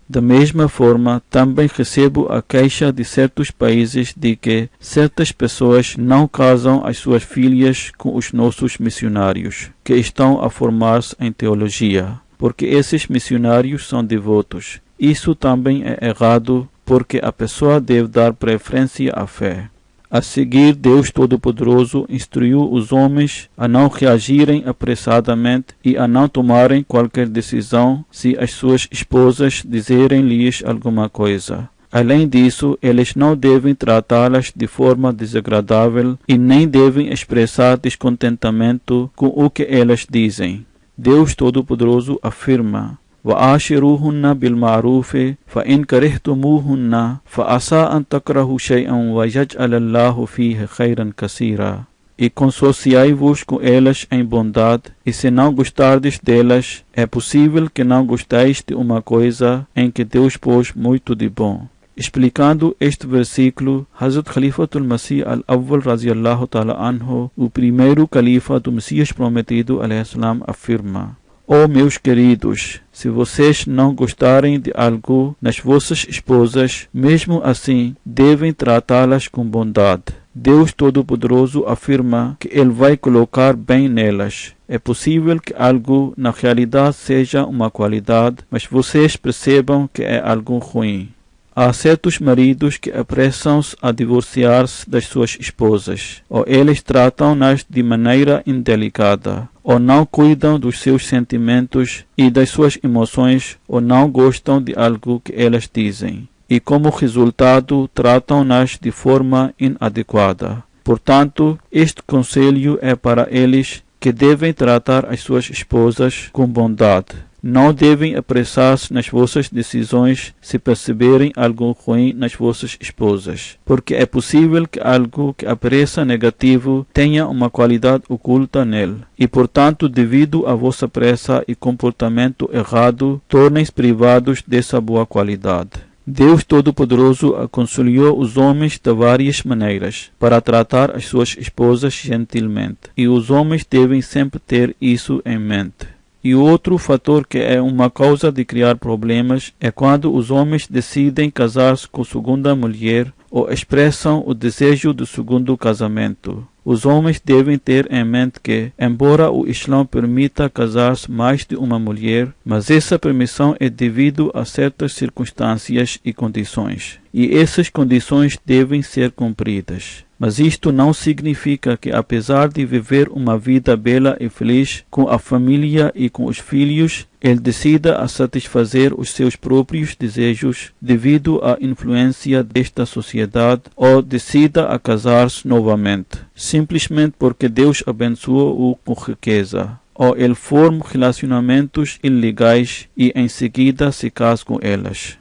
Da mesma forma, também recebo a queixa de certos países de que certas pessoas não casam as suas filhas com os nossos missionários, que estão a formar-se em teologia, porque esses missionários são devotos. Isso também é errado, porque a pessoa deve dar preferência à fé. A seguir, Deus Todo-Poderoso instruiu os homens a não reagirem apressadamente e a não tomarem qualquer decisão se as suas esposas dizerem-lhes alguma coisa. Além disso, eles não devem tratá-las de forma desagradável e nem devem expressar descontentamento com o que elas dizem. Deus Todo-Poderoso afirma: وَعَاشِرُوهُنَّ بِالْمَعْرُوفِ فَإِنْ كَرِهْتُمُوهُنَّ فَعَسَىٰ أَنْ تَكْرَهُوا شَيْئًا وَيَجْعَلَ اللَّهُ فِيهِ خَيْرًا كَثِيرًا. E consociai-vos com elas em bondade, e se não gostardes delas, é possível que não gosteis de uma coisa em que Deus pôs muito de bom. Explicando este versículo, Hazrat Khalifatul Masih al-Awwal radiyallahu ta'ala anhu, o primeiro califa do Messias prometido al-Islam, afirma: ó meus queridos, se vocês não gostarem de algo nas vossas esposas, mesmo assim devem tratá-las com bondade. Deus Todo-Poderoso afirma que Ele vai colocar bem nelas. É possível que algo na realidade seja uma qualidade, mas vocês percebam que é algo ruim. Há certos maridos que apressam-se a divorciar-se das suas esposas, ou eles tratam-nas de maneira indelicada, ou não cuidam dos seus sentimentos e das suas emoções, ou não gostam de algo que elas dizem, e como resultado tratam-nas de forma inadequada. Portanto, este conselho é para eles, que devem tratar as suas esposas com bondade. Não devem apressar-se nas vossas decisões se perceberem algo ruim nas vossas esposas, porque é possível que algo que apareça negativo tenha uma qualidade oculta nele, e portanto, devido à vossa pressa e comportamento errado, tornem-se privados dessa boa qualidade. Deus Todo-Poderoso aconselhou os homens de várias maneiras para tratar as suas esposas gentilmente, e os homens devem sempre ter isso em mente. E outro fator que é uma causa de criar problemas é quando os homens decidem casar-se com segunda mulher ou expressam o desejo do segundo casamento. Os homens devem ter em mente que, embora o Islã permita casar-se mais de uma mulher, mas essa permissão é devido a certas circunstâncias e condições, e essas condições devem ser cumpridas. Mas isto não significa que, apesar de viver uma vida bela e feliz com a família e com os filhos, ele decida a satisfazer os seus próprios desejos devido à influência desta sociedade ou decida a casar-se novamente, simplesmente porque Deus abençoou-o com riqueza, ou ele forma relacionamentos ilegais e em seguida se casa com elas.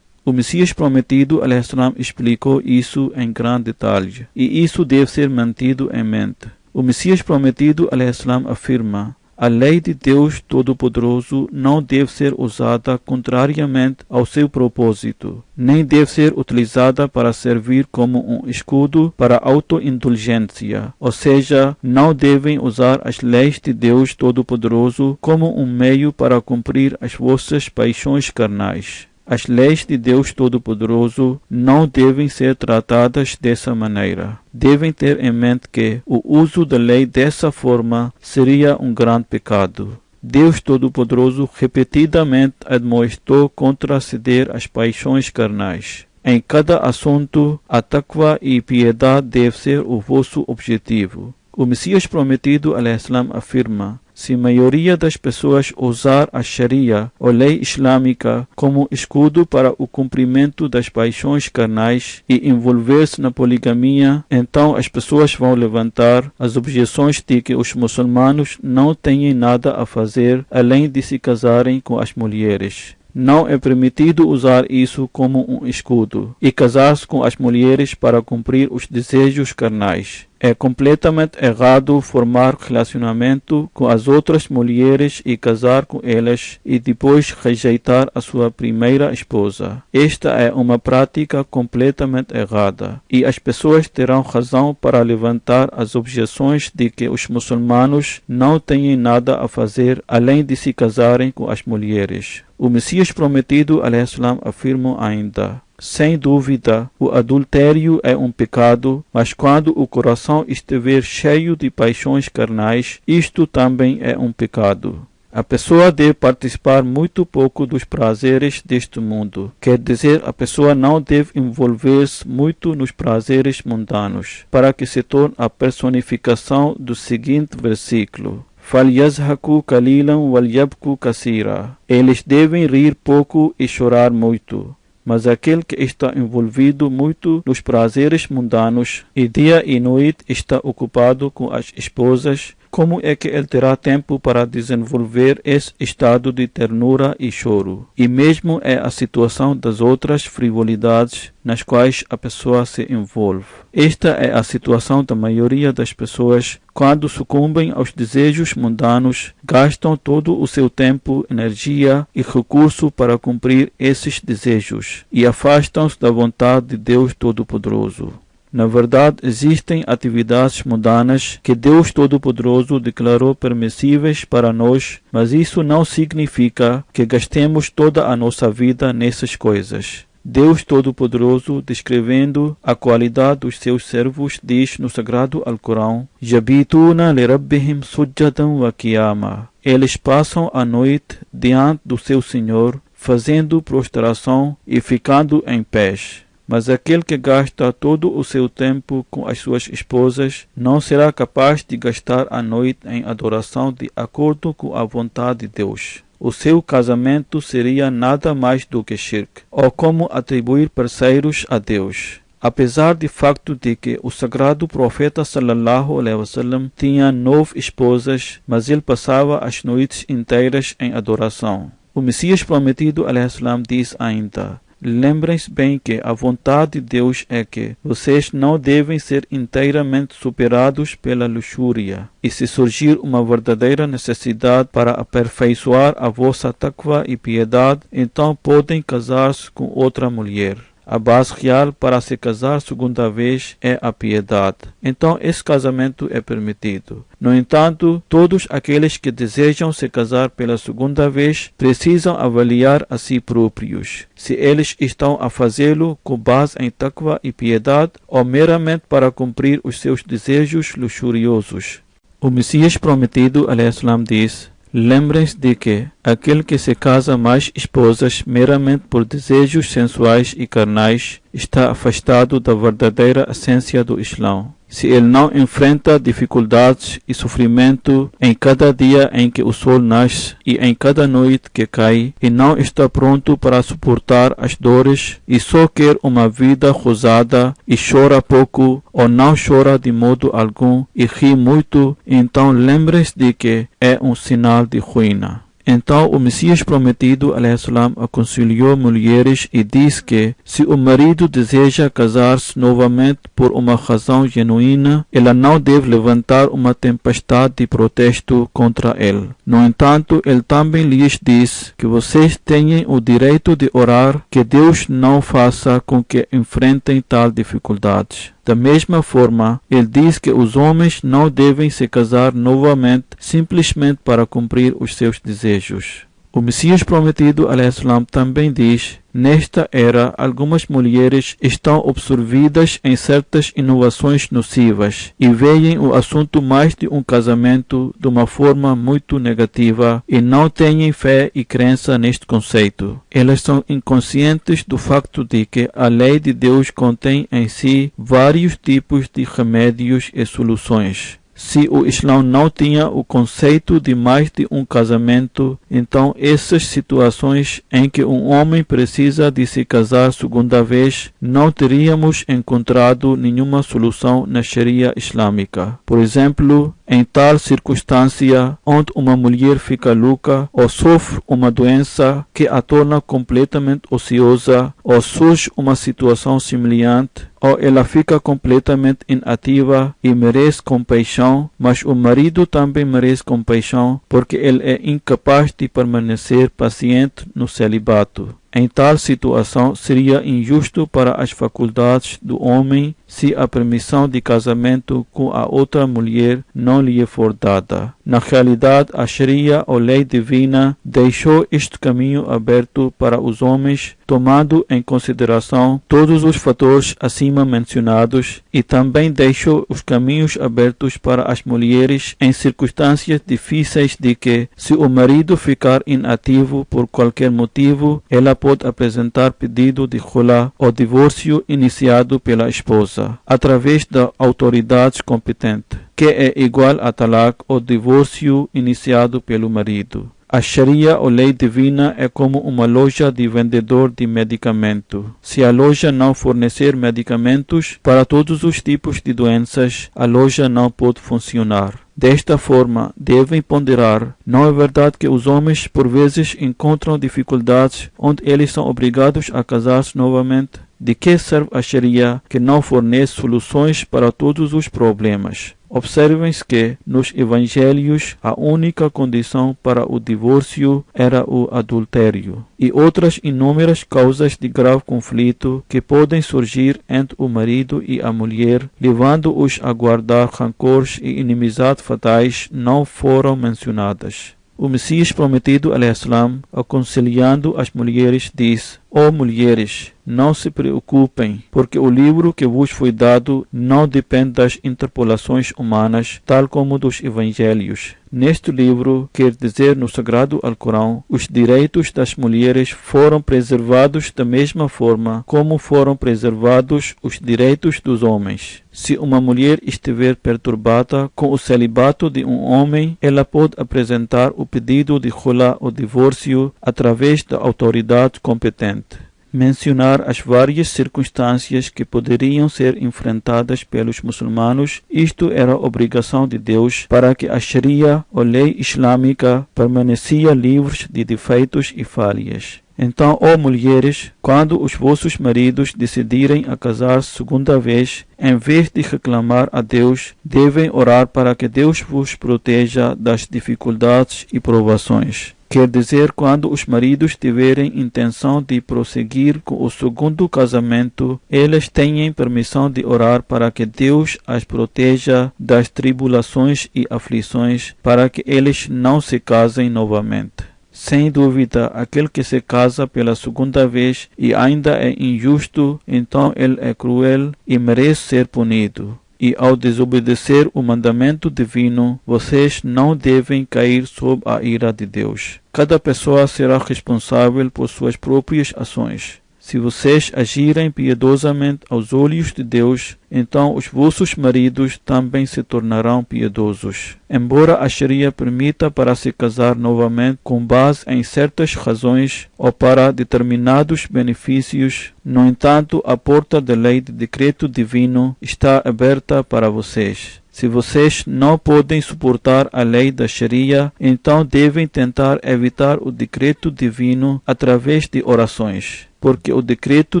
O Messias prometido, ﷺ, explicou isso em grande detalhe, e isso deve ser mantido em mente. O Messias prometido, ﷺ, afirma: a lei de Deus Todo-Poderoso não deve ser usada contrariamente ao seu propósito, nem deve ser utilizada para servir como um escudo para a autoindulgência, ou seja, não devem usar as leis de Deus Todo-Poderoso como um meio para cumprir as vossas paixões carnais. As leis de Deus Todo-Poderoso não devem ser tratadas dessa maneira. Devem ter em mente que o uso da lei dessa forma seria um grande pecado. Deus Todo-Poderoso repetidamente admoestou contra ceder às paixões carnais. Em cada assunto, a taqwa e piedade deve ser o vosso objetivo. O Messias prometido, ﷺ, afirma: se a maioria das pessoas usar a Sharia, ou lei islâmica, como escudo para o cumprimento das paixões carnais e envolver-se na poligamia, então as pessoas vão levantar as objeções de que os muçulmanos não têm nada a fazer além de se casarem com as mulheres. Não é permitido usar isso como um escudo e casar-se com as mulheres para cumprir os desejos carnais. É completamente errado formar relacionamento com as outras mulheres e casar com elas e depois rejeitar a sua primeira esposa. Esta é uma prática completamente errada e as pessoas terão razão para levantar as objeções de que os muçulmanos não têm nada a fazer além de se casarem com as mulheres. O Messias prometido, ﷺ, afirma ainda: sem dúvida, o adultério é um pecado, mas quando o coração estiver cheio de paixões carnais, isto também é um pecado. A pessoa deve participar muito pouco dos prazeres deste mundo. Quer dizer, a pessoa não deve envolver-se muito nos prazeres mundanos, para que se torne a personificação do seguinte versículo: فَلْيَزْهَكُوا قَلِيلًا وَلْيَبْكُوا كَثِيرًا. Eles devem rir pouco e chorar muito. Mas aquele que está envolvido muito nos prazeres mundanos e dia e noite está ocupado com as esposas, como é que ele terá tempo para desenvolver esse estado de ternura e choro? E mesmo é a situação das outras frivolidades nas quais a pessoa se envolve. Esta é a situação da maioria das pessoas quando sucumbem aos desejos mundanos, gastam todo o seu tempo, energia e recurso para cumprir esses desejos e afastam-se da vontade de Deus Todo-Poderoso. Na verdade, existem atividades mundanas que Deus Todo-Poderoso declarou permissíveis para nós, mas isso não significa que gastemos toda a nossa vida nessas coisas. Deus Todo-Poderoso, descrevendo a qualidade dos seus servos, diz no Sagrado Alcorão: Jabituna li rabbihim sujjadan wa qiyama. Eles passam a noite diante do seu Senhor, fazendo prostração e ficando em pés. Mas aquele que gasta todo o seu tempo com as suas esposas não será capaz de gastar a noite em adoração de acordo com a vontade de Deus. O seu casamento seria nada mais do que shirk, ou como atribuir parceiros a Deus. Apesar do facto de que o sagrado profeta sallallahu alaihi wasallam tinha 9 esposas, mas ele passava as noites inteiras em adoração. O Messias prometido alaihi salam diz ainda: lembrem-se bem que a vontade de Deus é que vocês não devem ser inteiramente superados pela luxúria. E se surgir uma verdadeira necessidade para aperfeiçoar a vossa taqwa e piedade, então podem casar-se com outra mulher. A base real para se casar segunda vez é a piedade. Então, esse casamento é permitido. No entanto, todos aqueles que desejam se casar pela segunda vez precisam avaliar a si próprios, se eles estão a fazê-lo com base em taqwa e piedade ou meramente para cumprir os seus desejos luxuriosos. O Messias prometido, aleijam, diz: lembrem-se de que aquele que se casa mais esposas meramente por desejos sensuais e carnais está afastado da verdadeira essência do Islão. Se ele não enfrenta dificuldades e sofrimento em cada dia em que o sol nasce e em cada noite que cai, e não está pronto para suportar as dores e só quer uma vida gozada e chora pouco ou não chora de modo algum e ri muito, então lembre-se de que é um sinal de ruína. Então o Messias prometido, aleijam, aconselhou mulheres e diz que, se o marido deseja casar-se novamente por uma razão genuína, ela não deve levantar uma tempestade de protesto contra ele. No entanto, ele também lhes diz que vocês têm o direito de orar que Deus não faça com que enfrentem tal dificuldades. Da mesma forma, ele diz que os homens não devem se casar novamente simplesmente para cumprir os seus desejos. O Messias prometido, aleijam, também diz: nesta era, algumas mulheres estão absorvidas em certas inovações nocivas e veem o assunto mais de um casamento de uma forma muito negativa e não têm fé e crença neste conceito. Elas são inconscientes do facto de que a lei de Deus contém em si vários tipos de remédios e soluções. Se o Islão não tinha o conceito de mais de um casamento, então essas situações em que um homem precisa de se casar segunda vez, não teríamos encontrado nenhuma solução na Sharia islâmica. Por exemplo, em tal circunstância, onde uma mulher fica louca ou sofre uma doença que a torna completamente ociosa, ou surge uma situação semelhante, ou ela fica completamente inativa e merece compaixão, mas o marido também merece compaixão porque ele é incapaz de permanecer paciente no celibato. Em tal situação, seria injusto para as faculdades do homem se a permissão de casamento com a outra mulher não lhe for dada. Na realidade, a Sharia, ou lei divina, deixou este caminho aberto para os homens, tomando em consideração todos os fatores acima mencionados, e também deixou os caminhos abertos para as mulheres em circunstâncias difíceis de que, se o marido ficar inativo por qualquer motivo, ela pode apresentar pedido de khula ou divórcio iniciado pela esposa, através da autoridade competente, que é igual a talaq ou divórcio iniciado pelo marido. A Sharia, ou lei divina, é como uma loja de vendedor de medicamento. Se a loja não fornecer medicamentos para todos os tipos de doenças, a loja não pode funcionar. Desta forma, devem ponderar: não é verdade que os homens por vezes encontram dificuldades onde eles são obrigados a casar-se novamente? De que serve a Sharia que não fornece soluções para todos os problemas? Observem-se que, nos evangelhos, a única condição para o divórcio era o adultério, e outras inúmeras causas de grave conflito que podem surgir entre o marido e a mulher, levando-os a guardar rancores e inimizades fatais, não foram mencionadas. O Messias prometido, aleijam, aconselhando as mulheres, diz: ó mulheres, não se preocupem, porque o livro que vos foi dado não depende das interpolações humanas, tal como dos evangelhos. Neste livro, quer dizer no Sagrado Alcorão, os direitos das mulheres foram preservados da mesma forma como foram preservados os direitos dos homens. Se uma mulher estiver perturbada com o celibato de um homem, ela pode apresentar o pedido de khula ou divórcio através da autoridade competente. Mencionar as várias circunstâncias que poderiam ser enfrentadas pelos muçulmanos, isto era obrigação de Deus para que a Sharia, ou lei islâmica, permanecia livre de defeitos e falhas. Então, ó mulheres, quando os vossos maridos decidirem a casar segunda vez, em vez de reclamar a Deus, devem orar para que Deus vos proteja das dificuldades e provações. Quer dizer, quando os maridos tiverem intenção de prosseguir com o segundo casamento, eles têm permissão de orar para que Deus as proteja das tribulações e aflições, para que eles não se casem novamente. Sem dúvida, aquele que se casa pela segunda vez e ainda é injusto, então ele é cruel e merece ser punido. E ao desobedecer o mandamento divino, vocês não devem cair sob a ira de Deus. Cada pessoa será responsável por suas próprias ações. Se vocês agirem piedosamente aos olhos de Deus, então os vossos maridos também se tornarão piedosos. Embora a Sharia permita para se casar novamente com base em certas razões ou para determinados benefícios, no entanto, a porta da lei de decreto divino está aberta para vocês. Se vocês não podem suportar a lei da Sharia, então devem tentar evitar o decreto divino através de orações, porque o decreto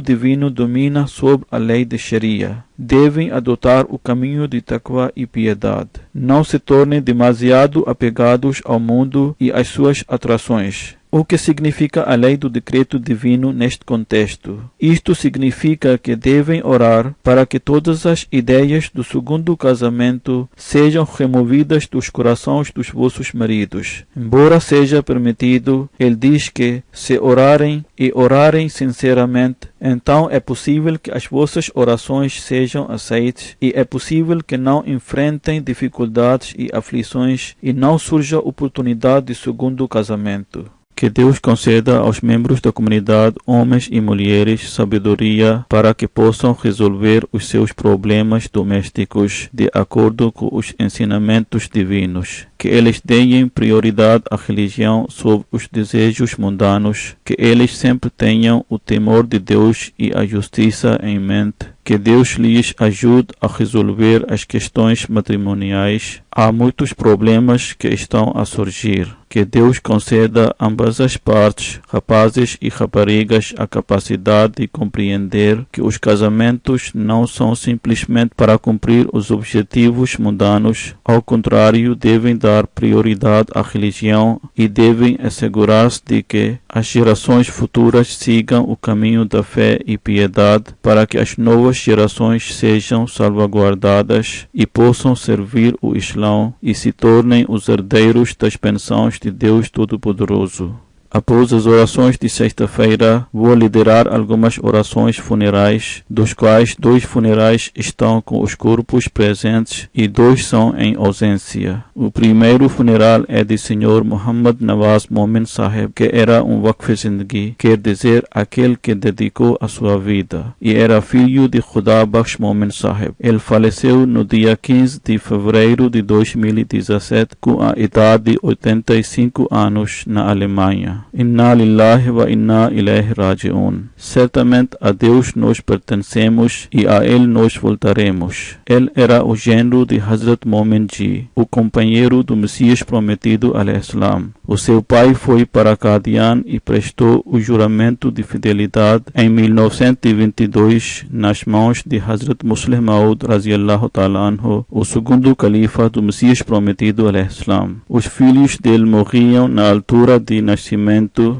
divino domina sobre a lei de Sharia. Devem adotar o caminho de taqwa e piedade. Não se tornem demasiado apegados ao mundo e às suas atrações. O que significa a lei do decreto divino neste contexto? Isto significa que devem orar para que todas as ideias do segundo casamento sejam removidas dos corações dos vossos maridos. Embora seja permitido, ele diz que, se orarem e orarem sinceramente, então é possível que as vossas orações sejam aceitas e é possível que não enfrentem dificuldades e aflições e não surja oportunidade de segundo casamento. Que Deus conceda aos membros da comunidade, homens e mulheres, sabedoria para que possam resolver os seus problemas domésticos de acordo com os ensinamentos divinos. Que eles deem prioridade à religião sobre os desejos mundanos. Que eles sempre tenham o temor de Deus e a justiça em mente. Que Deus lhes ajude a resolver as questões matrimoniais. Há muitos problemas que estão a surgir. Que Deus conceda a ambas as partes, rapazes e raparigas, a capacidade de compreender que os casamentos não são simplesmente para cumprir os objetivos mundanos. Ao contrário, devem dar prioridade à religião e devem assegurar-se de que as gerações futuras sigam o caminho da fé e piedade para que as novas gerações sejam salvaguardadas e possam servir o Islão e se tornem os herdeiros das bênçãos de Deus Todo-Poderoso. Após as orações de sexta-feira, vou liderar algumas orações funerais, dos quais 2 funerais estão com os corpos presentes e 2 são em ausência. O primeiro funeral é de Sr. Muhammad Nawaz Momin Sahib, que era um Waqf Zindagi, quer dizer, aquele que dedicou a sua vida, e era filho de Khuda Bakhsh Momin Sahib. Ele faleceu no dia 15 de fevereiro de 2017, com a idade de 85 anos, na Alemanha. Inna lillahi wa inna ilaihi raji'un. Certamente a Deus nós pertencemos e a Ele nós voltaremos. Ele era o genro de Hazrat Momin Ji, o companheiro do Messias prometido al-Islam. O seu pai foi para Qadian e prestou o juramento de fidelidade em 1922 nas mãos de Hazrat Muslih Maud radhiyallahu ta'ala anhu, o segundo califa do Messias prometido al-Islam. Os filhos dele morriam na altura de nascimento,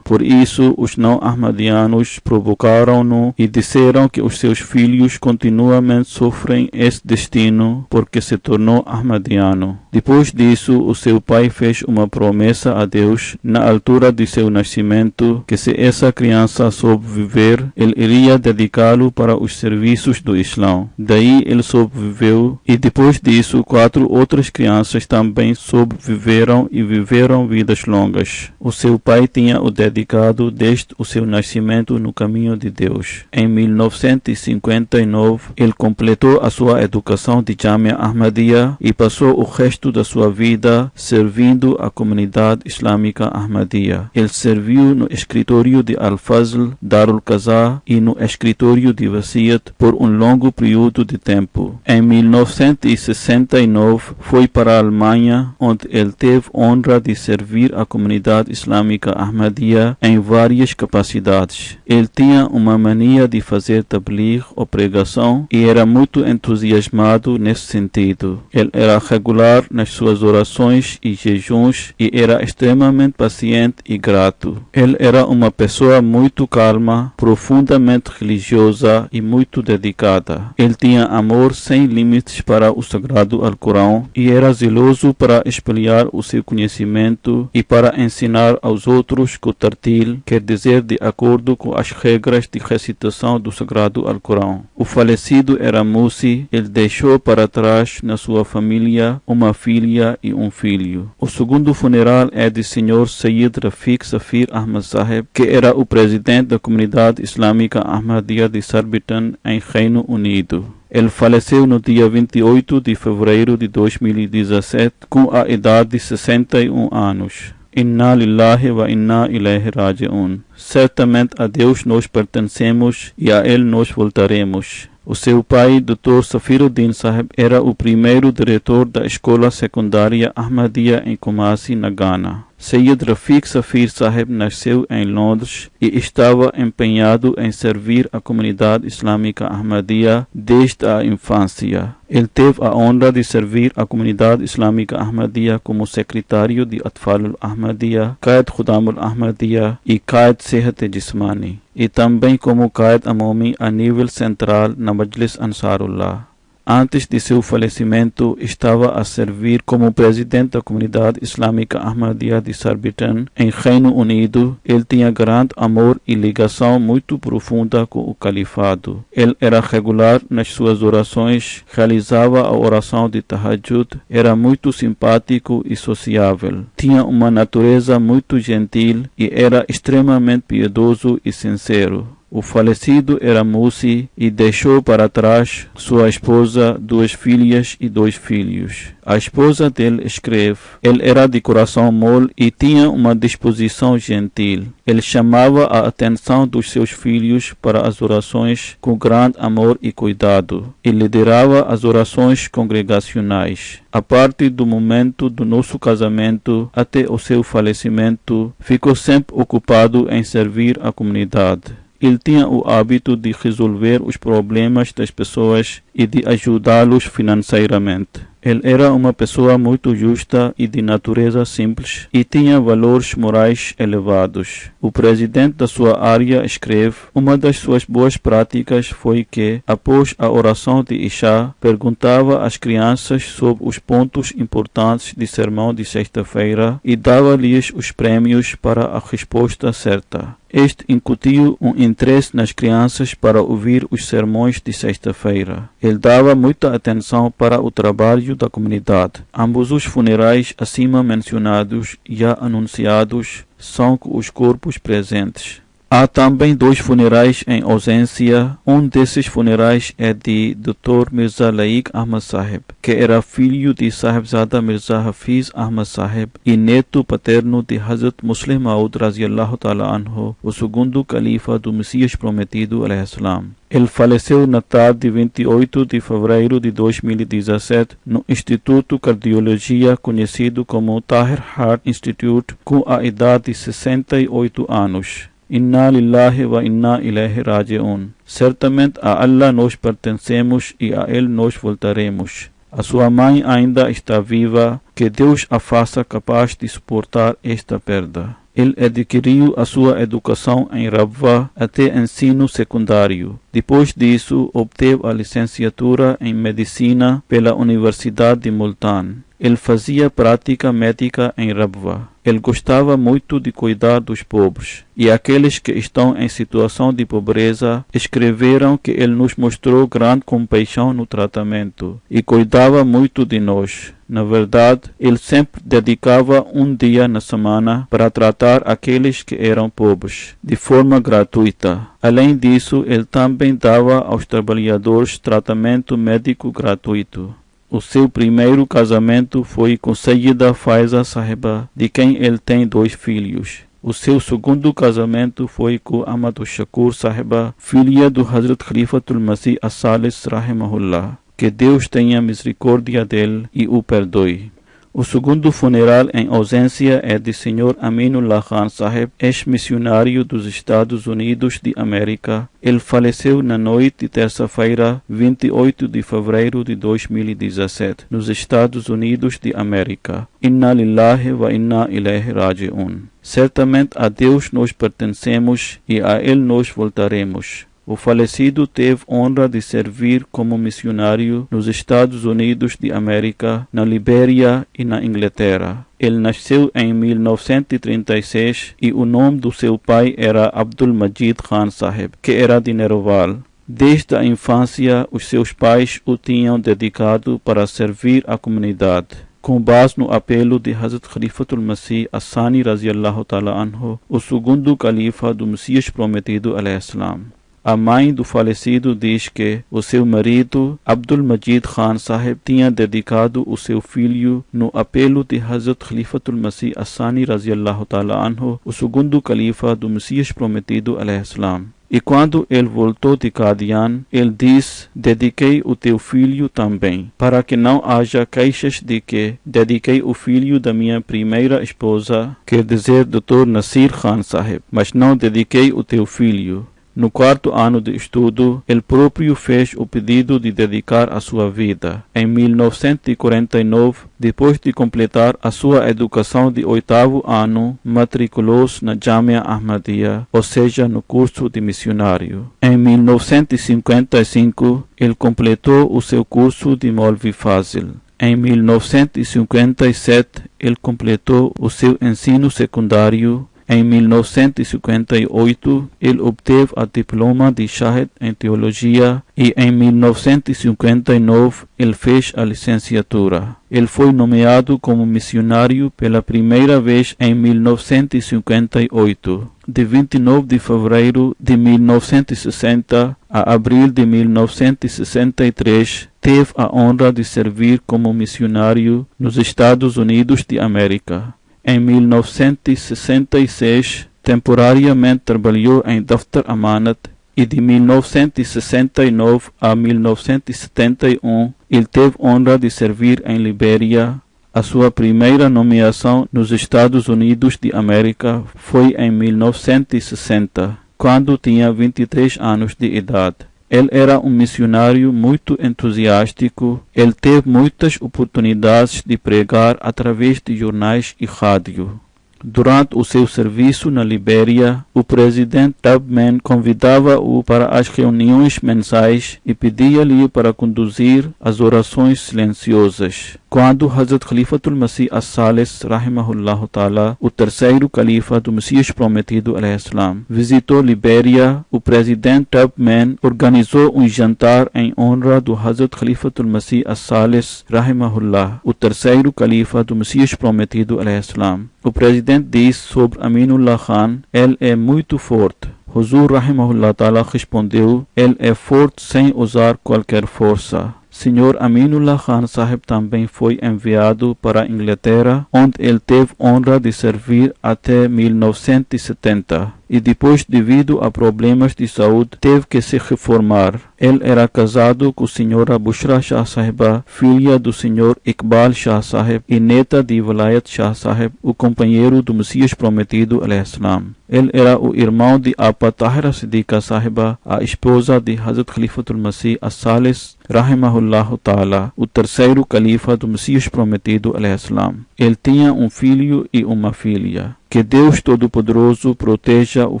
por isso os não ahmadianos provocaram-no e disseram que os seus filhos continuamente sofrem esse destino porque se tornou ahmadiano. Depois disso, o seu pai fez uma promessa a Deus na altura de seu nascimento que se essa criança sobreviver, ele iria dedicá-lo para os serviços do Islão. Daí ele sobreviveu e depois disso 4 outras crianças também sobreviveram e viveram vidas longas. O seu pai tinha o dedicado desde o seu nascimento no caminho de Deus. Em 1959, ele completou a sua educação de Jamia Ahmadiyya e passou o resto da sua vida servindo a comunidade islâmica Ahmadiyya. Ele serviu no escritório de Al-Fazl, Darul Qaza e no escritório de Wasiyat por um longo período de tempo. Em 1969, foi para a Alemanha, onde ele teve honra de servir a comunidade islâmica Ahmadiyya em várias capacidades. Ele tinha uma mania de fazer tabligh ou pregação e era muito entusiasmado nesse sentido. Ele era regular nas suas orações e jejuns e era extremamente paciente e grato. Ele era uma pessoa muito calma, profundamente religiosa e muito dedicada. Ele tinha amor sem limites para o Sagrado Alcorão e era zeloso para espalhar o seu conhecimento e para ensinar aos outros com tartil, quer dizer, de acordo com as regras de recitação do Sagrado Alcorão. O falecido era Musi. Ele deixou para trás na sua família uma filha e um filho. O segundo funeral é de Sr. Sayyid Rafiq Safir Ahmad Sahib, que era o presidente da comunidade islâmica Ahmadiyya de Surbiton, em Reino Unido. Ele faleceu no dia 28 de fevereiro de 2017 com a idade de 61 anos. Inna lillahi wa inna ilaihi raji'un. Certamente a Deus nós pertencemos e a Ele nós voltaremos. O seu pai, Dr. Safiruddin Sahib, era o primeiro diretor da escola secundária Ahmadiyya em Kumasi, na Ghana. Sayyid Rafiq Safir Sahib nasceu em Londres e estava empenhado em servir a comunidade islâmica Ahmadiyya desde a infância. Ele teve a honra de servir a comunidade islâmica Ahmadiyya como secretário de Atfalul Ahmadiyya, Qaid Khudamul Ahmadiyya e Qaid Sehat Jismani, e também como Qaid Amami a nível central na Majlis Ansarullah. Antes de seu falecimento, estava a servir como presidente da comunidade islâmica Ahmadiyya de Surbiton, em Reino Unido. Ele tinha grande amor e ligação muito profunda com o califado. Ele era regular nas suas orações, realizava a oração de Tahajjud, era muito simpático e sociável. Tinha uma natureza muito gentil e era extremamente piedoso e sincero. O falecido era Musi e deixou para trás sua esposa, 2 filhas e 2 filhos. A esposa dele escreve: ele era de coração mole e tinha uma disposição gentil. Ele chamava a atenção dos seus filhos para as orações com grande amor e cuidado e liderava as orações congregacionais. A partir do momento do nosso casamento até o seu falecimento, ficou sempre ocupado em servir a comunidade. Ele tinha o hábito de resolver os problemas das pessoas e de ajudá-los financeiramente. Ele era uma pessoa muito justa e de natureza simples e tinha valores morais elevados. O presidente da sua área escreve: uma das suas boas práticas foi que, após a oração de Isha, perguntava às crianças sobre os pontos importantes de sermão de sexta-feira e dava-lhes os prêmios para a resposta certa. Este incutiu um interesse nas crianças para ouvir os sermões de sexta-feira. Ele dava muita atenção para o trabalho da comunidade. Ambos os funerais acima mencionados e já anunciados são com os corpos presentes. Há também 2 funerais em ausência. Um desses funerais é de Dr. Mirza Laik Ahmad Sahib, que era filho de Sahibzada Mirza Hafiz Ahmad Sahib e neto paterno de Hazrat Muslim Maud Raziallahu Ta'ala Anhu, o segundo califa do Messias Prometido alayhi salam. Ele faleceu na tarde de 28 de fevereiro de 2017 no Instituto de Cardiologia conhecido como Tahir Heart Institute, com a idade de 68 anos. Inna lillahi wa inna ilaihi raji'un. Certamente a Allah nós pertencemos e a Ele nós voltaremos. A sua mãe ainda está viva, que Deus a faça capaz de suportar esta perda. Ele adquiriu a sua educação em Rabwa até ensino secundário. Depois disso, obteve a licenciatura em Medicina pela Universidade de Multan. Ele fazia prática médica em Rabwa. Ele gostava muito de cuidar dos pobres. E aqueles que estão em situação de pobreza escreveram que ele nos mostrou grande compaixão no tratamento e cuidava muito de nós. Na verdade, ele sempre dedicava um dia na semana para tratar aqueles que eram pobres, de forma gratuita. Além disso, ele também dava aos trabalhadores tratamento médico gratuito. O seu primeiro casamento foi com Sayyida Faiza Sahiba, de quem ele tem 2 filhos. O seu segundo casamento foi com Ahmad Shakur Sahiba, filha do Hazrat Khalifatul Masih As-Salis Rahimahullah. Que Deus tenha misericórdia dele e o perdoe. O segundo funeral em ausência é de Sr. Aminullah Khan Sahib, ex-missionário dos Estados Unidos de América. Ele faleceu na noite de terça-feira, 28 de fevereiro de 2017, nos Estados Unidos de América. Inna lillahi wa inna ilaihi raji'un. Certamente a Deus nós pertencemos e a Ele nós voltaremos. O falecido teve honra de servir como missionário nos Estados Unidos de América, na Libéria e na Inglaterra. Ele nasceu em 1936 e o nome do seu pai era Abdul Majid Khan Sahib, que era de Nerval. Desde a infância, os seus pais o tinham dedicado para servir a comunidade. Com base no apelo de Hazrat Khalifatul Masih As-Sani Raziyallahu Ta'ala Anhu, o segundo califa do Messias Prometido al-Islam. A mãe do falecido diz que o seu marido, Abdul Majid Khan Sahib, tinha dedicado o seu filho no apelo de Hazrat Khalifatul Masih As-Sani Raziyallahu Ta'ala Anhu, o segundo califa do Messias Prometido al-Islam. E quando ele voltou de Qadian, ele disse: dediquei o teu filho também, para que não haja queixas de que dediquei o filho da minha primeira esposa, quer dizer Dr. Nasir Khan Sahib, mas não dediquei o teu filho. No quarto ano de estudo, ele próprio fez o pedido de dedicar a sua vida. Em 1949, depois de completar a sua educação de 8º ano, matriculou-se na Jamia Ahmadiyya, ou seja, no curso de missionário. Em 1955, ele completou o seu curso de Maulvi Fazil. Em 1957, ele completou o seu ensino secundário. Em 1958, ele obteve a diploma de Shahid em Teologia e em 1959 ele fez a licenciatura. Ele foi nomeado como missionário pela primeira vez em 1958. De 29 de fevereiro de 1960 a abril de 1963, teve a honra de servir como missionário nos Estados Unidos de América. Em 1966, temporariamente trabalhou em Daftar Amanat e de 1969 a 1971 ele teve honra de servir em Libéria. A sua primeira nomeação nos Estados Unidos de América foi em 1960, quando tinha 23 anos de idade. Ele era um missionário muito entusiástico. Ele teve muitas oportunidades de pregar através de jornais e rádio. Durante o seu serviço na Libéria, o presidente Tubman convidava-o para as reuniões mensais e pedia-lhe para conduzir as orações silenciosas. Quando Hazrat Khalifatul Masih As-Salis Rahimahullah Ta'ala, o terceiro califa do Messias Prometido al-Islam, visitou Libéria, o presidente Tubman organizou um jantar em honra do Hazrat Khalifatul Masih As-Salis Rahimahullah, o terceiro califa do Messias Prometido al-Islam. O presidente disse sobre Aminullah Khan: ele é muito forte. Huzur Rahimahullah Ta'ala respondeu: ele é forte sem usar qualquer força. Sr. Aminullah Khan Sahib também foi enviado para a Inglaterra, onde ele teve honra de servir até 1970. E depois, devido a problemas de saúde, teve que se reformar. Ele era casado com a Sra. Bushra Shah Sahiba, filha do Sr. Iqbal Shah Sahib e neta de Walayat Shah Sahib, o companheiro do Messias Prometido al-Islam. Ele era o irmão de Apa Tahira Siddiqa Sahiba, a esposa de Hazrat Khalifatul Masih As-Salis Rahimahullah Ta'ala, o terceiro califa do Messias Prometido al-Islam. Ele tinha um filho e uma filha. Que Deus Todo-Poderoso proteja o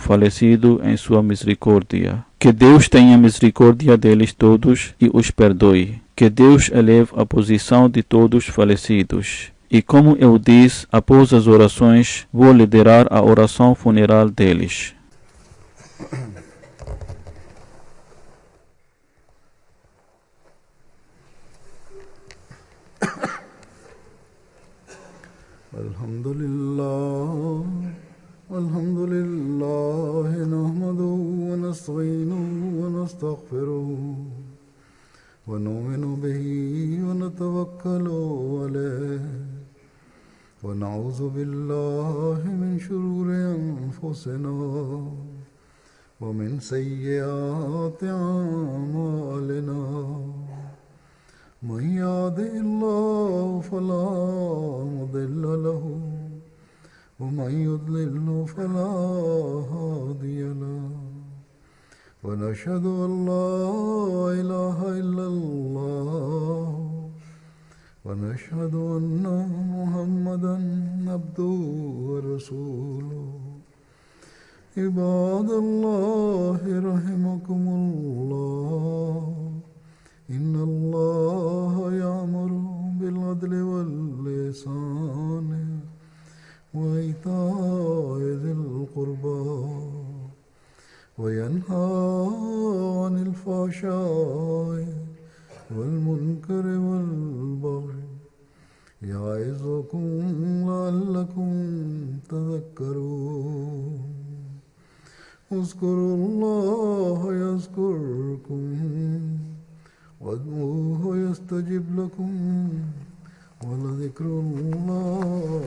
falecido em sua misericórdia. Que Deus tenha misericórdia deles todos e os perdoe. Que Deus eleve a posição de todos falecidos. E como eu disse, após as orações, vou liderar a oração funeral deles. Alhamdulillah, nahmaduhu wa nasta'inuhu wa nastaghfiruh wa nu'minu bihi wa natawakkalu alayhi wa na'udhu billahi min shururi anfusina wa min sayyiati a'malina. Man yahdihillahu fala ونشهد أن لا إله إلا الله ونشهد أن محمدا عبده ورسوله عباد الله رحمكم الله إن الله يأمر بالعدل والإحسان وإيتاء ذي القربى وينهى عن الفحشاء والمنكر والبغي يعظكم لعلكم تذكرون اذكروا الله يذكركم وادعوه يستجب لكم ولذكر الله